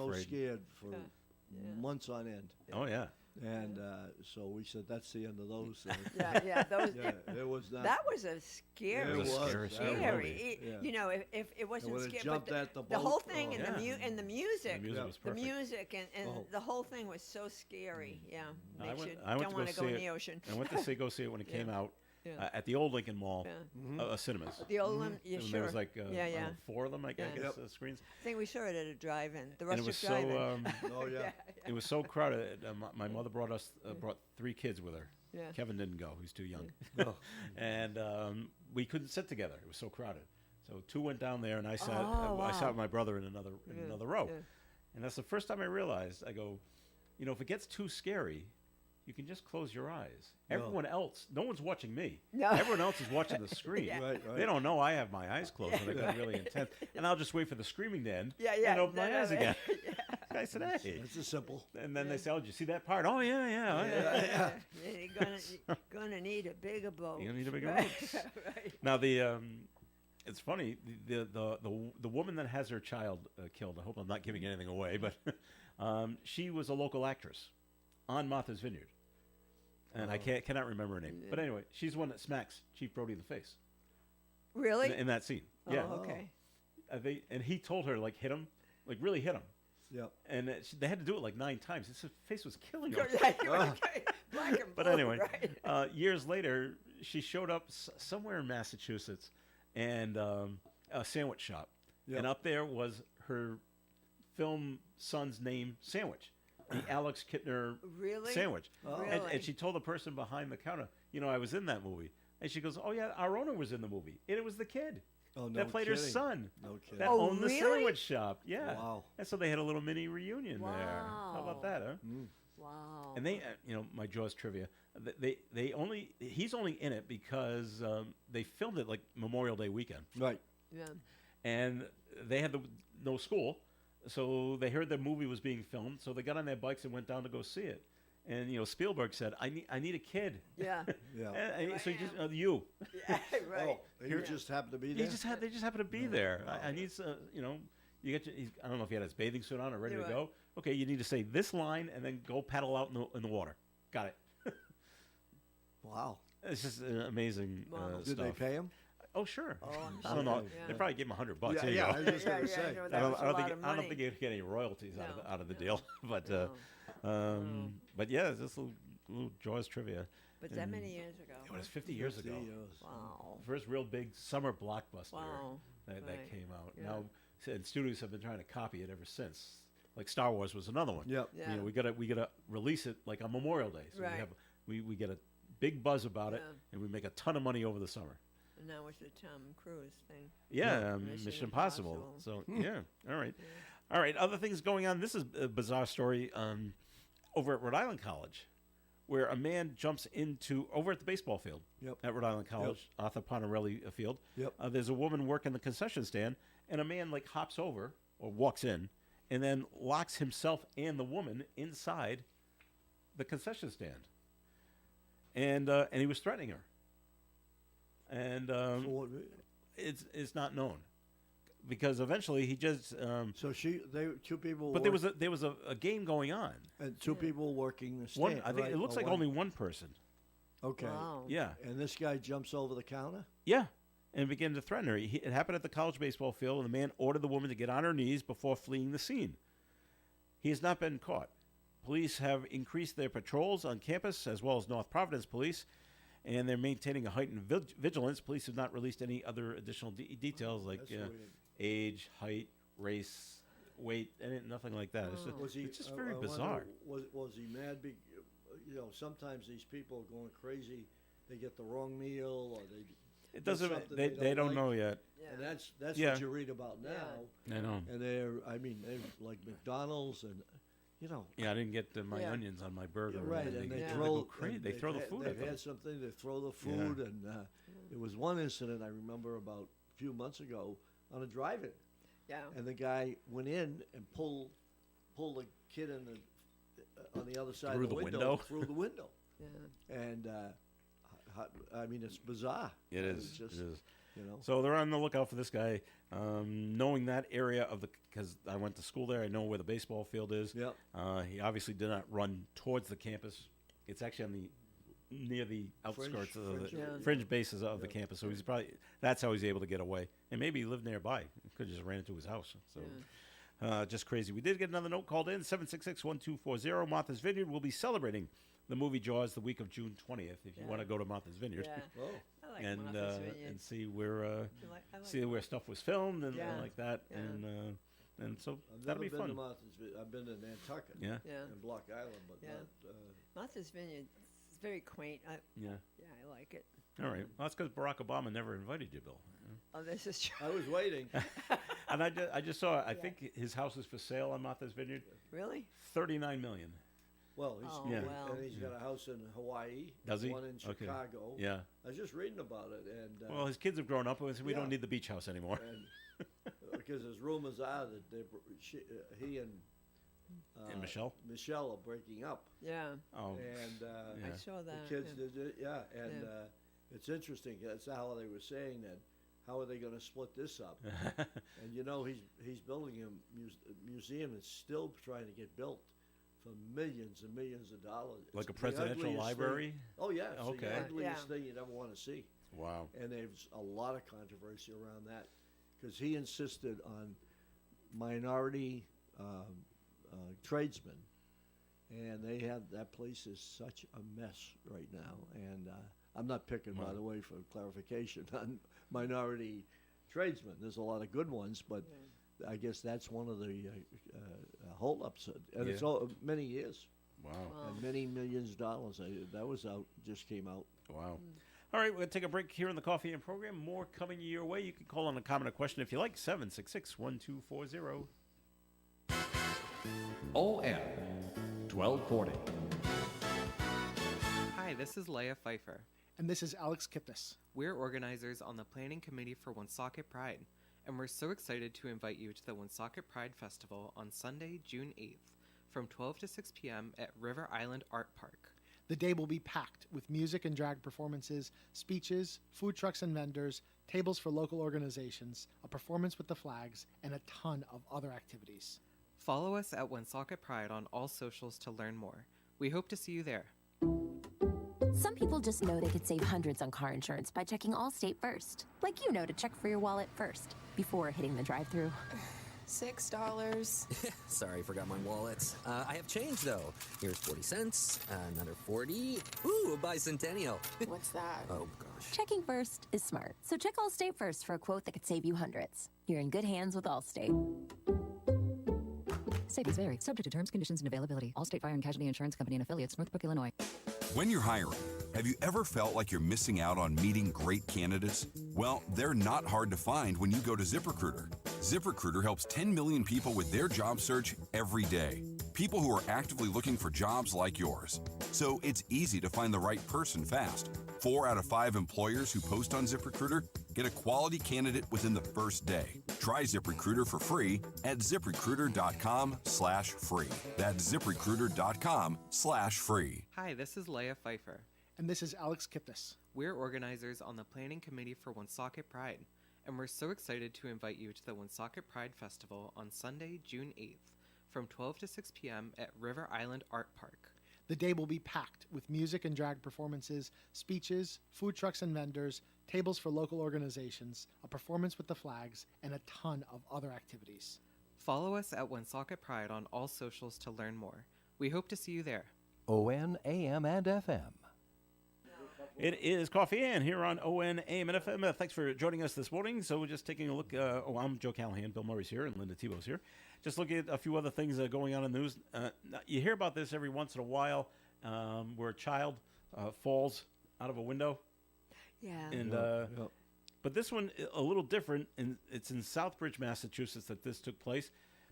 Afraid. scared for Yeah. months on end. Oh yeah. And so we said, that's the end of those things. Yeah. Those. Yeah, it was not. That was a scary. It was scary Scary. Yeah. If it wasn't when it scary, jumped but at the the whole boat, thing oh. and the music. The music was The perfect. music and Oh. the whole thing was so scary. Yeah. I Makes went- you I went don't to go want to go see in it. the ocean. I went to go see it when it came out, Yeah. at the old Lincoln Mall Yeah. cinemas. The old one, yeah, And sure. there was like yeah, I don't yeah. know, 4 of them, I guess, Yeah. screens. I think we saw it at a drive-in, the And it Rustic was so Drive-In. Oh yeah. it was so crowded. My mother brought 3 kids with her. Yeah. Kevin didn't go; he's too young. No. And we couldn't sit together. It was so crowded. So 2 went down there, and I sat. Oh, I sat wow. with my brother in another row. Yeah. And that's the first time I realized. I go, if it gets too scary, you can just close your eyes. No. Everyone else, no one's watching me. No. Everyone else is watching the screen. Yeah. Right. They don't know I have my eyes closed when they got really intense. And I'll just wait for the screaming to end Yeah, and open my no, eyes no, again. yeah. I said, hey. It's just simple. And then they say, oh, did you see that part? Oh, yeah. Yeah, you're gonna need a bigger boat. You need a bigger right? boat. right. Now, it's funny, the woman that has her child killed, I hope I'm not giving anything away, but she was a local actress on Martha's Vineyard. And I cannot remember her name. But anyway, she's the one that smacks Chief Brody in the face Really? in that scene. Oh, Yeah. okay. And he told her, like, hit him, like, really hit him. Yep. And they had to do it like 9 times. His face was killing her. Black and But blue, anyway, right? years later, she showed up somewhere in Massachusetts and a sandwich shop. Yep. And up there was her film son's name sandwich, the Alex Kittner Really? sandwich. Oh. Really? And she told the person behind the counter, I was in that movie. And she goes, oh, yeah, our owner was in the movie. And it was the kid Oh, no that played her kidding. son No kidding. that Oh, owned the really? sandwich shop. Yeah. Wow. And so they had a little mini reunion there. How about Wow. that, huh? Wow. And they, my Jaws trivia, he's only in it because they filmed it like Memorial Day weekend, Right. Yeah. and they had no school, so they heard the movie was being filmed, so they got on their bikes and went down to go see it. And Spielberg said, "I need a kid." Yeah. Yeah. And so you just you. yeah. Right. Oh, and you just happen to be there. They just happen to be there. I need you get I don't know if he had his bathing suit on or ready to Right. go. Okay, you need to say this line and then go paddle out in the water. Got it. Wow. It's just amazing Wow. Did stuff. they pay him? Oh, sure. Oh, I'm I don't know. sure, They yeah. probably gave him $100. Yeah, Here you yeah, go. I was just gonna say. no, I that don't, was I a don't lot think of I don't money. think you'd get any royalties No, out of the no. deal. But but yeah, it's just little Jaws trivia. But that many years ago. It was 50 years 50 ago. years. Wow. First real big summer blockbuster Wow. that Right. came out. Yeah. Now, and studios have been trying to copy it ever since. Like Star Wars was another one. Yep. Yeah. We gotta release it like on Memorial Day. So Right. we get a big buzz about it, Yeah. and we make a ton of money over the summer. And now it's the Tom Cruise thing. Yeah, Mission Mission Impossible. Impossible. So yeah, all right, all right. Other things going on. This is a bizarre story over at Rhode Island College, where a man jumps into over at the baseball field Yep. at Rhode Island College, Arthur Ponarelli Field. Yep. There's a woman working the concession stand, and a man like hops over or walks in, and then locks himself and the woman inside the concession stand, and he was threatening her. And For what- it's not known because eventually he just. So two people. But there was a game going on. and two people working the stand. One, I think right? it looks Or like one- only one person. Okay. Wow. Yeah, And this guy jumps over the counter. yeah, and began to threaten her. It happened at the college baseball field, and the man ordered the woman to get on her knees before fleeing the scene. He has not been caught. Police have increased their patrols on campus, as well as North Providence Police, and they're maintaining a heightened vigilance. Police have not released any other additional details like That's weird. age, height, race, weight, nothing like that. It's just, Was he? it's just I very wonder, bizarre. Was he mad? Sometimes these people are going crazy. They get the wrong meal, or they. It do doesn't. something They don't like. know yet. Yeah. And that's Yeah. what you read about now. I know. And they're like McDonald's, and Yeah, I didn't get my Yeah. onions on my burger. Right, They, and they Yeah. throw go crazy. and They throw the had- food They've at them. had something. They throw the food, and there was one incident I remember about a few months ago on a drive-in, Yeah. and the guy went in and pulled the kid in on the other side Through of the the window, window? through the window, Yeah. and I mean it's bizarre. It It's is. just, It is. you know. So they're on the lookout for this guy. Knowing that area of because I went to school there, I know where the baseball field is. Yep. He obviously did not run towards the campus. It's actually on near the outskirts of fringe the Yeah. fringe bases of the campus. So he's probably that's how he's able to get away. And maybe he lived nearby. He could have just ran into his house. So. Just crazy. We did get another note called in, 766-1240. Martha's Vineyard will be celebrating the movie Jaws the week of June 20th. If you Yeah. want to go to Martha's Vineyard. Yeah. Oh, I like and Martha's Vineyard. and see where I like where stuff was filmed and Yeah. like that, Yeah. and so I've that'll never be been fun. to Martha's Vineyard. I've been to Nantucket Yeah, Yeah. and Block Island, but Yeah. not. Martha's Vineyard. It's very quaint. yeah. Yeah, I like it. All right. Well, that's because Barack Obama never invited you, Bill. Oh, this is true. I was waiting. And I just saw. I think his house is for sale on Martha's Vineyard. Really? $39 million. Well, he's, Oh, Yeah. well. and he's got a house in Hawaii. Does he? One in Okay. Chicago. Yeah. I was just reading about it, and Well, his kids have grown up, and we Yeah. don't need the beach house anymore. and because there's rumors are that he and And Michelle. Michelle are breaking up, Yeah. Oh. and Yeah. I saw the that. kids yeah. did it, yeah, and Yeah. it's interesting. That's how they were saying that. How are they going to split this up? And you know, he's building a museum that's still trying to get built for millions and millions of dollars. Like a It's the presidential ugliest library? thing. Oh yeah, it's Okay. the ugliest Yeah. thing you'd ever want to see. Wow. And there's a lot of controversy around that because he insisted on minority tradesmen, and they have that place is such a mess right now. And I'm not picking, by the way, for clarification on minority tradesmen. There's a lot of good ones, but I guess that's one of the holdups, and it's Yeah. all, many years Wow. and many millions of dollars. That was out, just came out. Wow. All right, we're going to take a break here in the Coffee and Program. More coming your way. You can call on a comment or question if you like. 766-1240. OM 1240. Hi, this is Leia Pfeiffer. And this is Alex Kipnis. We're organizers on the planning committee for Woonsocket Pride, and we're so excited to invite you to the Woonsocket Pride Festival on Sunday, June 8th, from 12 to 6 p.m. at River Island Art Park. The day will be packed with music and drag performances, speeches, food trucks and vendors, tables for local organizations, a performance with the flags, and a ton of other activities. Follow us at Woonsocket Pride on all socials to learn more. We hope to see you there. Some people just know they could save hundreds on car insurance by checking Allstate first. Like you know to check for your wallet first, before hitting the drive-thru. $6. Sorry, forgot my wallet. I have change, though. Here's 40 cents, another 40. Ooh, a bicentennial. What's that? Oh, gosh. Checking first is smart. So check Allstate first for a quote that could save you hundreds. You're in good hands with Allstate. Savings vary, subject to terms, conditions, and availability. Allstate Fire and Casualty Insurance Company and affiliates, Northbrook, Illinois. When you're hiring, have you ever felt like you're missing out on meeting great candidates? Well, they're not hard to find when you go to ZipRecruiter. ZipRecruiter helps 10 million people with their job search every day. People who are actively looking for jobs like yours. So it's easy to find the right person fast. 4 out of 5 employers who post on ZipRecruiter get a quality candidate within the first day. Try ZipRecruiter for free at ZipRecruiter.com/free. That's ZipRecruiter.com/free. Hi, this is Leia Pfeiffer. And this is Alex Kipnis. We're organizers on the planning committee for Woonsocket Pride, and we're so excited to invite you to the Woonsocket Pride Festival on Sunday, June 8th, from 12 to 6 p.m. at River Island Art Park. The day will be packed with music and drag performances, speeches, food trucks and vendors, tables for local organizations, a performance with the flags, and a ton of other activities. Follow us at Woonsocket Pride on all socials to learn more. We hope to see you there. ON, AM, and FM. It is Coffee and here on ON, AM, and FM. Thanks for joining us this morning. So we're just taking a look. I'm Joe Callahan, Bill Murray's here, and Linda Tebow's here. Just looking at a few other things going on in the news. You hear about this every once in a while, where a child falls out of a window. Yeah. And but this one a little different, and it's in Southbridge, Massachusetts, that this took place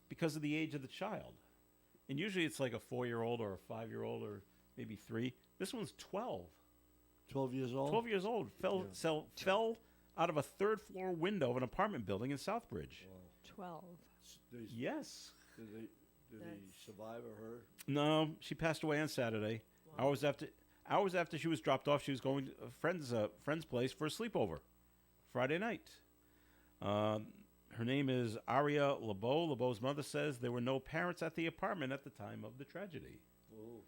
because of the age of the child. And usually it's like a 4-year-old or a 5-year-old or maybe 3. This one's 12. 12 years old? 12 years old. Fell out of a third-floor window of an apartment building in Southbridge. 12. Yes. Did he survive or her? No, she passed away on Saturday. Wow. Hours after she was dropped off, she was going to a friend's place for a sleepover Friday night. Her name is Aria LeBeau. LeBeau's mother says there were no parents at the apartment at the time of the tragedy. Whoa.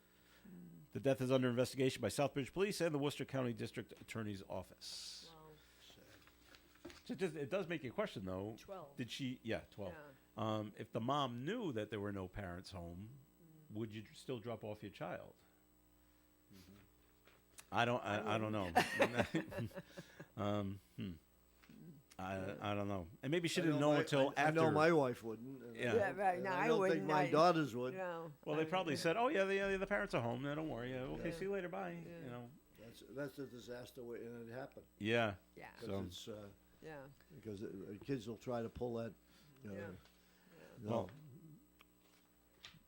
The death is under investigation by Southbridge Police and the Worcester County District Attorney's Office. Wow. It does make you question, though. 12. Did she? Yeah, 12. Yeah. If the mom knew that there were no parents home, would you still drop off your child? I don't know. I don't know. And maybe she didn't know until after. I know my wife wouldn't. Yeah. Yeah, right. No, And I don't wouldn't. think my daughters would. No. Well, they probably said, "Oh yeah, the parents are home. No, don't worry. Yeah, okay, see you later. Bye." Yeah. You know. That's a disaster and it happened. Yeah. Yeah. So. It's, Yeah. because kids will try to pull that. Yeah. Well,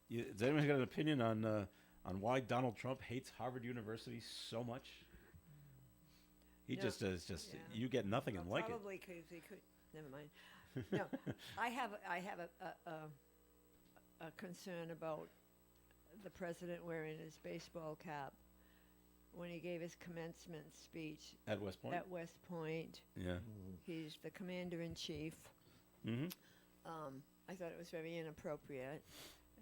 does anyone got an opinion on why Donald Trump hates Harvard University so much? He No. just you get nothing and like it. Probably because he could. Never mind. No, I have a concern about the president wearing his baseball cap when he gave his commencement speech At West Point? At West Point. Yeah. He's the commander in chief. Mm-hmm. I thought it was very inappropriate.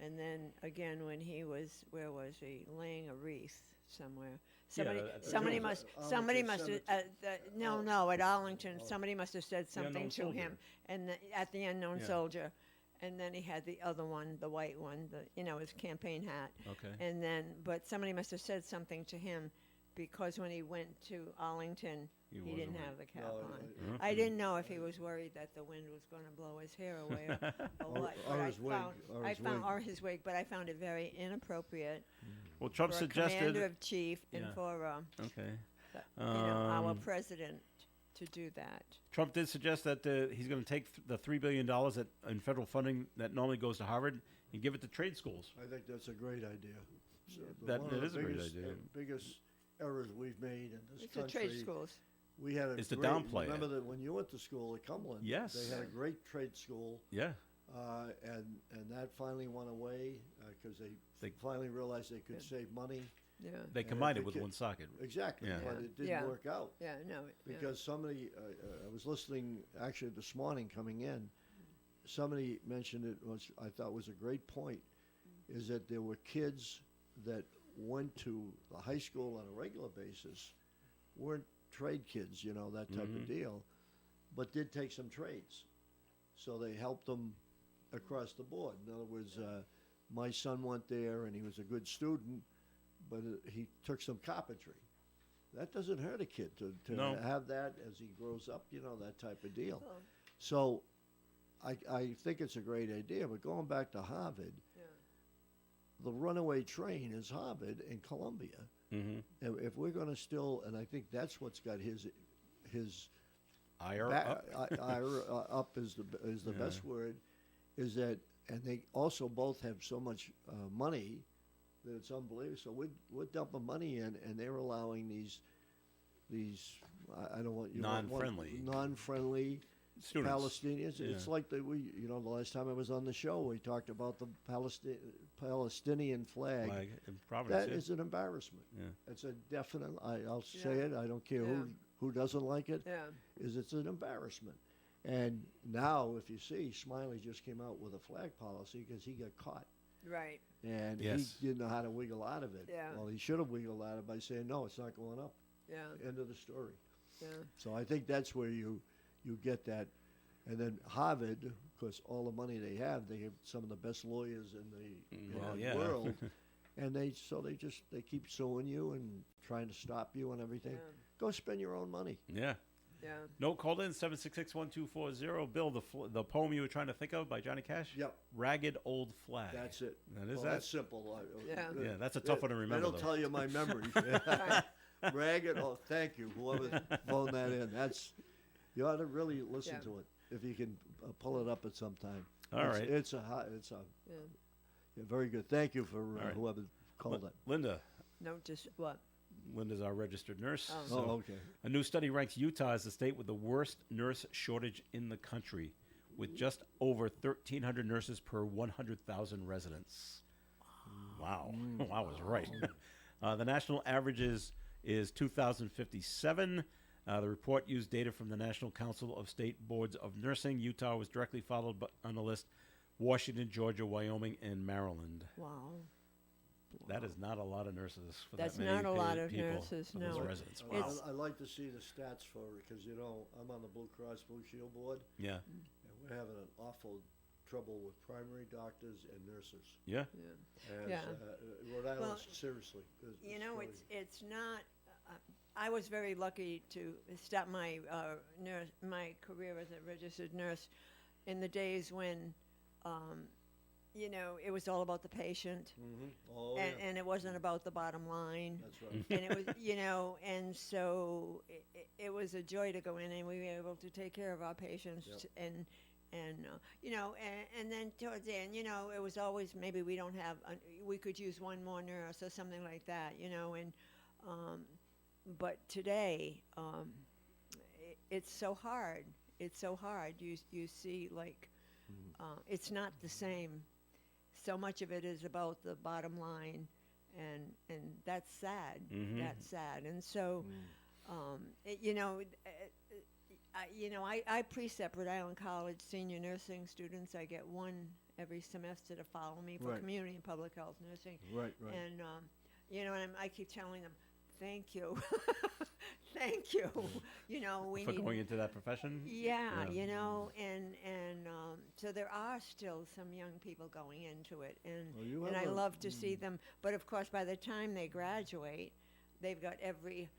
And then again, when he was, where was he, laying a wreath somewhere? Somebody, at the somebody funeral. must, somebody must have. No, at Arlington, somebody must have said something Unknown to Soldier. him, and at the unknown Yeah. soldier, and then he had the other one, the white one, his campaign hat. Okay. And then, but somebody must have said something to him, because when he went to Arlington, He he wasn't didn't wearing- have the cap No, on. I didn't know if he was worried that the wind was going to blow his hair away or what. Or but his wig, or his wig, but I found it very inappropriate. Well, Trump for suggested. a commander of chief and Yeah. for Okay. our president to do that. Trump did suggest that he's going to take the $3 billion in federal funding that normally goes to Harvard and give it to trade schools. I think that's a great idea. So That- one of that the is a great biggest- idea. Biggest errors we've made in this It's the country. trade schools. We had a Is to great, downplay it. remember that when you went to school at Cumberland, Yes. they had a great trade school, Yeah. and that finally went away because they finally realized they could save money. Yeah. They And combined if it with the one socket. Exactly, Yeah. but it didn't Yeah. work out. Yeah, no. Because somebody, I was listening actually this morning coming in, somebody mentioned it, which I thought was a great point, is that there were kids that went to the high school on a regular basis, weren't trade kids, that type of deal, but did take some trades. So they helped them across the board. In other words, my son went there and he was a good student, but he took some carpentry. That doesn't hurt a kid to No. have that as he grows up, that type of deal. So I think it's a great idea, but going back to Harvard, the runaway train is Harvard and Columbia. Mm-hmm. If we're going to still, and I think that's what's got his Ire ire up is the Yeah. best word, is that, and they also both have so much money that it's unbelievable. So we're dumping money in, and they're allowing these I don't want non-friendly Students. Palestinians. Yeah. It's like the last time I was on the show, we talked about the Palestinian flag. in Providence, That yeah. is an embarrassment. Yeah. It's a definite. I'll say it. I don't care Yeah. who doesn't like it. Yeah. It's an embarrassment. And now, if you see, Smiley just came out with a flag policy because he got caught. Right. And Yes. he didn't know how to wiggle out of it. Yeah. Well, he should have wiggled out of it by saying, no, it's not going up. Yeah. End of the story. Yeah. So I think that's where you get that. And then Harvard, of course, all the money they have some of the best lawyers in the world. And they keep suing you and trying to stop you and everything. Yeah. Go spend your own money. Yeah. Yeah. No, called in 766-1240. Bill, the poem you were trying to think of by Johnny Cash? Yep. Ragged Old Flag. That's it. That is Well, that. that's simple. Yeah, that's a tough one to remember, That'll though. tell you my memory. Ragged. Oh, thank you. Whoever phoned that in. You ought to really listen Yeah. to it if you can pull it up at some time. All right. It's a Yeah. very good. Thank you for right. whoever called it. Linda. No, just what? Linda's our registered nurse. Oh. So Okay. A new study ranks Utah as the state with the worst nurse shortage in the country, with just over 1,300 nurses per 100,000 residents. Wow. I was right. The national average is 2,057. The report used data from the National Council of State Boards of Nursing. Utah was directly followed on the list Washington, Georgia, Wyoming, and Maryland. Wow. That is not a lot of nurses for That's that many not a lot of people, nurses, for those no. residents. Wow. It's- I like to see the stats for it because I'm on the Blue Cross Blue Shield board. Yeah. And we're having an awful trouble with primary doctors and nurses. Yeah. As, Yeah. Rhode Island, Well, seriously. It's not I was very lucky to start my my career as a registered nurse in the days when, it was all about the patient. Mm-hmm. Oh, And it wasn't about the bottom line. That's right. And it was, and so it was a joy to go in, and we were able to take care of our patients. Yep. And then towards the end, it was always maybe we don't have, we could use one more nurse or something like that, but today, it's so hard. It's so hard. You see, like, it's not the same. So much of it is about the bottom line, and that's sad. Mhm. That's sad. And so, I precept Rhode Island College senior nursing students. I get one every semester to follow me for Right. community and public health nursing. Right. And and I keep telling them, thank you, thank you. We For need going into that profession? yeah, so there are still some young people going into it, and Well, you and I have a- love to see them. But of course, by the time they graduate, they've got every.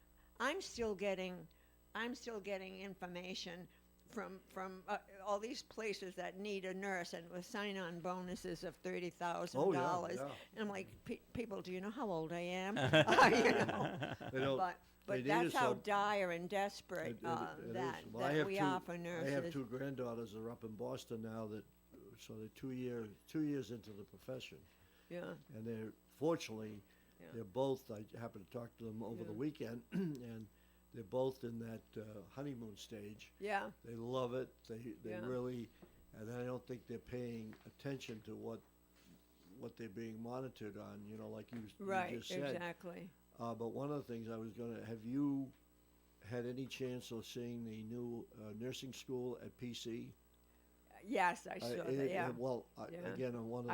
I'm still getting information from all these places that need a nurse and with sign-on bonuses of $30,000. Oh, yeah. And I'm like, people, do you know how old I am? They don't- But they need that's us how up. dire and desperate It is. that Well, I that have we two- are for nurses. I have two granddaughters that are up in Boston now so they're 2 years into the profession. Yeah. And they're, fortunately, Yeah. they're both, I happened to talk to them over the weekend, and they're both in that honeymoon stage. Yeah. They love it. They Yeah. really, and I don't think they're paying attention to what they're being monitored on, like you Right, just said. exactly. But one of the things I was have you had any chance of seeing the new nursing school at PC? Yes, I saw that. Yeah. Well, Yeah. again, on one of the.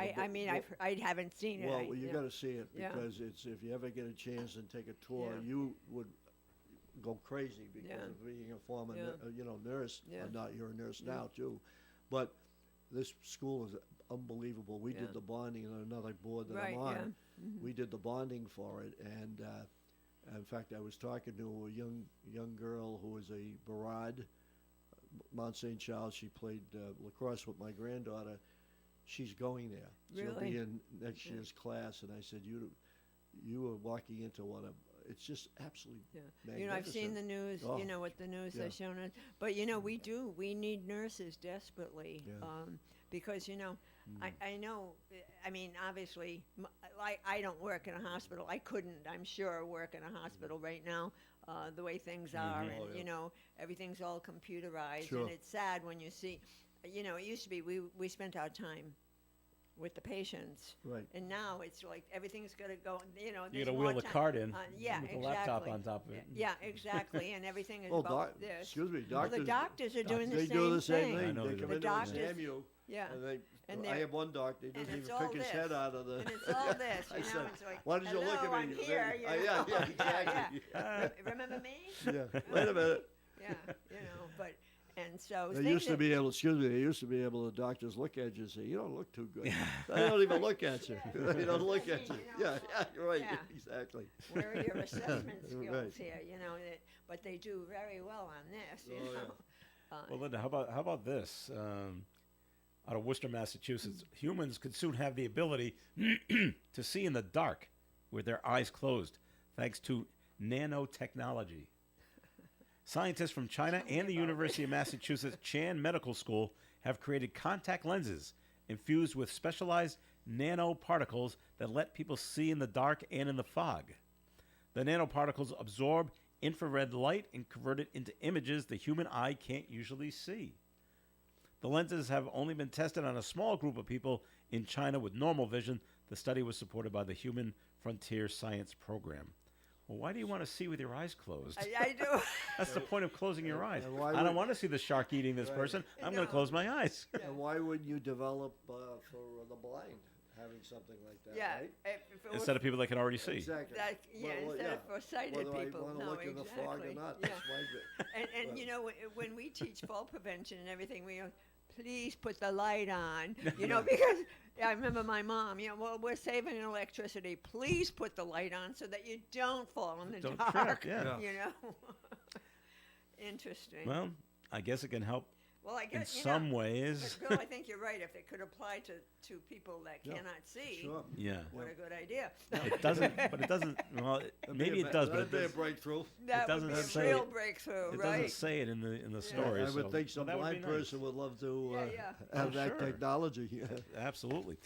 I haven't seen it. Well, you got to see it Yeah. because if you ever get a chance and take a tour, Yeah. you would go crazy because Yeah. of being a former, Yeah. nurse. Yeah. Not you're a nurse Yeah. now too, but this school is unbelievable. We Yeah. did the bonding on another board that Right, I'm on. yeah. Mhm. We did the bonding for it, and in fact, I was talking to a young girl who was a Barad, Mount St. Charles. She played lacrosse with my granddaughter. She's going there. She'll Really? be in next year's class, and I said, you are walking into it's just absolutely magnificent. I've seen the news, Oh, what the news yeah. has shown us. But, we need nurses desperately. Yeah. Because, I know, I mean, obviously, I don't work in a hospital. I couldn't, I'm sure, work in a hospital right now, the way things are. Mhm. And, Oh, yeah. everything's all computerized. Sure. And it's sad when you see, it used to be we spent our time with the patients. Right. And now it's like everything's got to go, You there's gotta more wheel the time. card in Yeah, with the exactly. laptop on top of it. Yeah, exactly. And everything is Oh, about this. excuse me, Well, the doctors. doctors are doing They the do same the same thing. thing. I know They they come do. in The and doctors- exam you. Yeah. And they're- I have one doctor. He and doesn't it's even all pick his this. head out of the. And it's all this, I you know. said, It's like, why did you look at hello, me? I'm here, you Yeah, know. yeah, exactly. Yeah. Remember me? Yeah. Wait a minute. Yeah, but and so They things used to that- be able. Excuse me. They used to be able. The doctors look at you and say, "You don't look too good." They don't even look at you. They don't look at you. Yeah, you're right. Yeah. Exactly. Where are your assessment skills Right. here? But they do very well on this. You Oh, yeah. know. Well, Linda, how about this? Out of Worcester, Massachusetts, humans could soon have the ability to see in the dark with their eyes closed, thanks to nanotechnology. Scientists from China and the University of Massachusetts Chan Medical School have created contact lenses infused with specialized nanoparticles that let people see in the dark and in the fog. The nanoparticles absorb infrared light and convert it into images the human eye can't usually see. The lenses have only been tested on a small group of people in China with normal vision. The study was supported by the Human Frontier Science Program. Well, why do you want to see with your eyes closed? I do. That's the point of closing your eyes. And why I don't would- want to see the shark eating this Right. person. I'm going to close my eyes. And why wouldn't you develop for the blind having something like that? Yeah. Right? If it Instead was- of people that can already see. Exactly. Instead of for sighted Whether people. I want to No, look in the fog or exactly. not, Yeah. that's my bit. And But- when we teach fall prevention and everything, we go, please put the light on, you know, because I remember my mom, you know, well, we're saving electricity. Please put the light on so that you don't fall in the Don't dark, trip, yeah. you know. Interesting. Well, I guess it can help Well, I in guess, some ways. But Bill, I think you're right. If it could apply to people that cannot see, Sure. Yeah. what a good idea. It doesn't, but it doesn't. Well, maybe it does, but it that'd be a does, breakthrough. That doesn't would be say a real it. breakthrough, It right? doesn't say it in the story. I would so- think so some that would be blind nice. person would love to Yeah, have Oh, that sure. technology. Absolutely.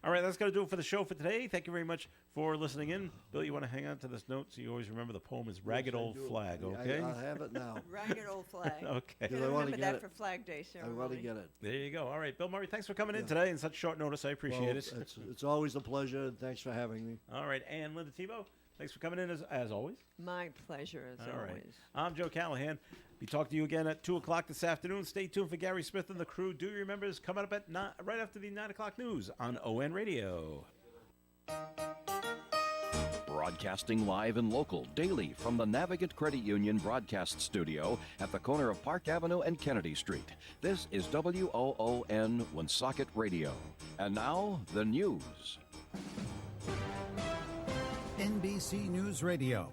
All right, that's going to do it for the show for today. Thank you very much for listening in. Bill, you want to hang on to this note so you always remember the poem is Ragged Old Flag, okay? I have it now. Ragged old flag. Okay. Can I wanna remember get that it. for Flag Day I ceremony. want to get it. There you go. All right, Bill Murray, thanks for coming in today in such short notice. I appreciate Well, it. It's always a pleasure, and thanks for having me. All right, and Linda Tebow, thanks for coming in as always. My pleasure, as All right. always. I'm Joe Callahan. Be talking to you again at 2 o'clock this afternoon. Stay tuned for Gary Smith and the crew. Do you remember is coming up at right after the 9 o'clock news on ON Radio. Broadcasting live and local daily from the Navigant Credit Union broadcast studio at the corner of Park Avenue and Kennedy Street. This is WOON Woonsocket Radio. And now, the news. NBC News Radio.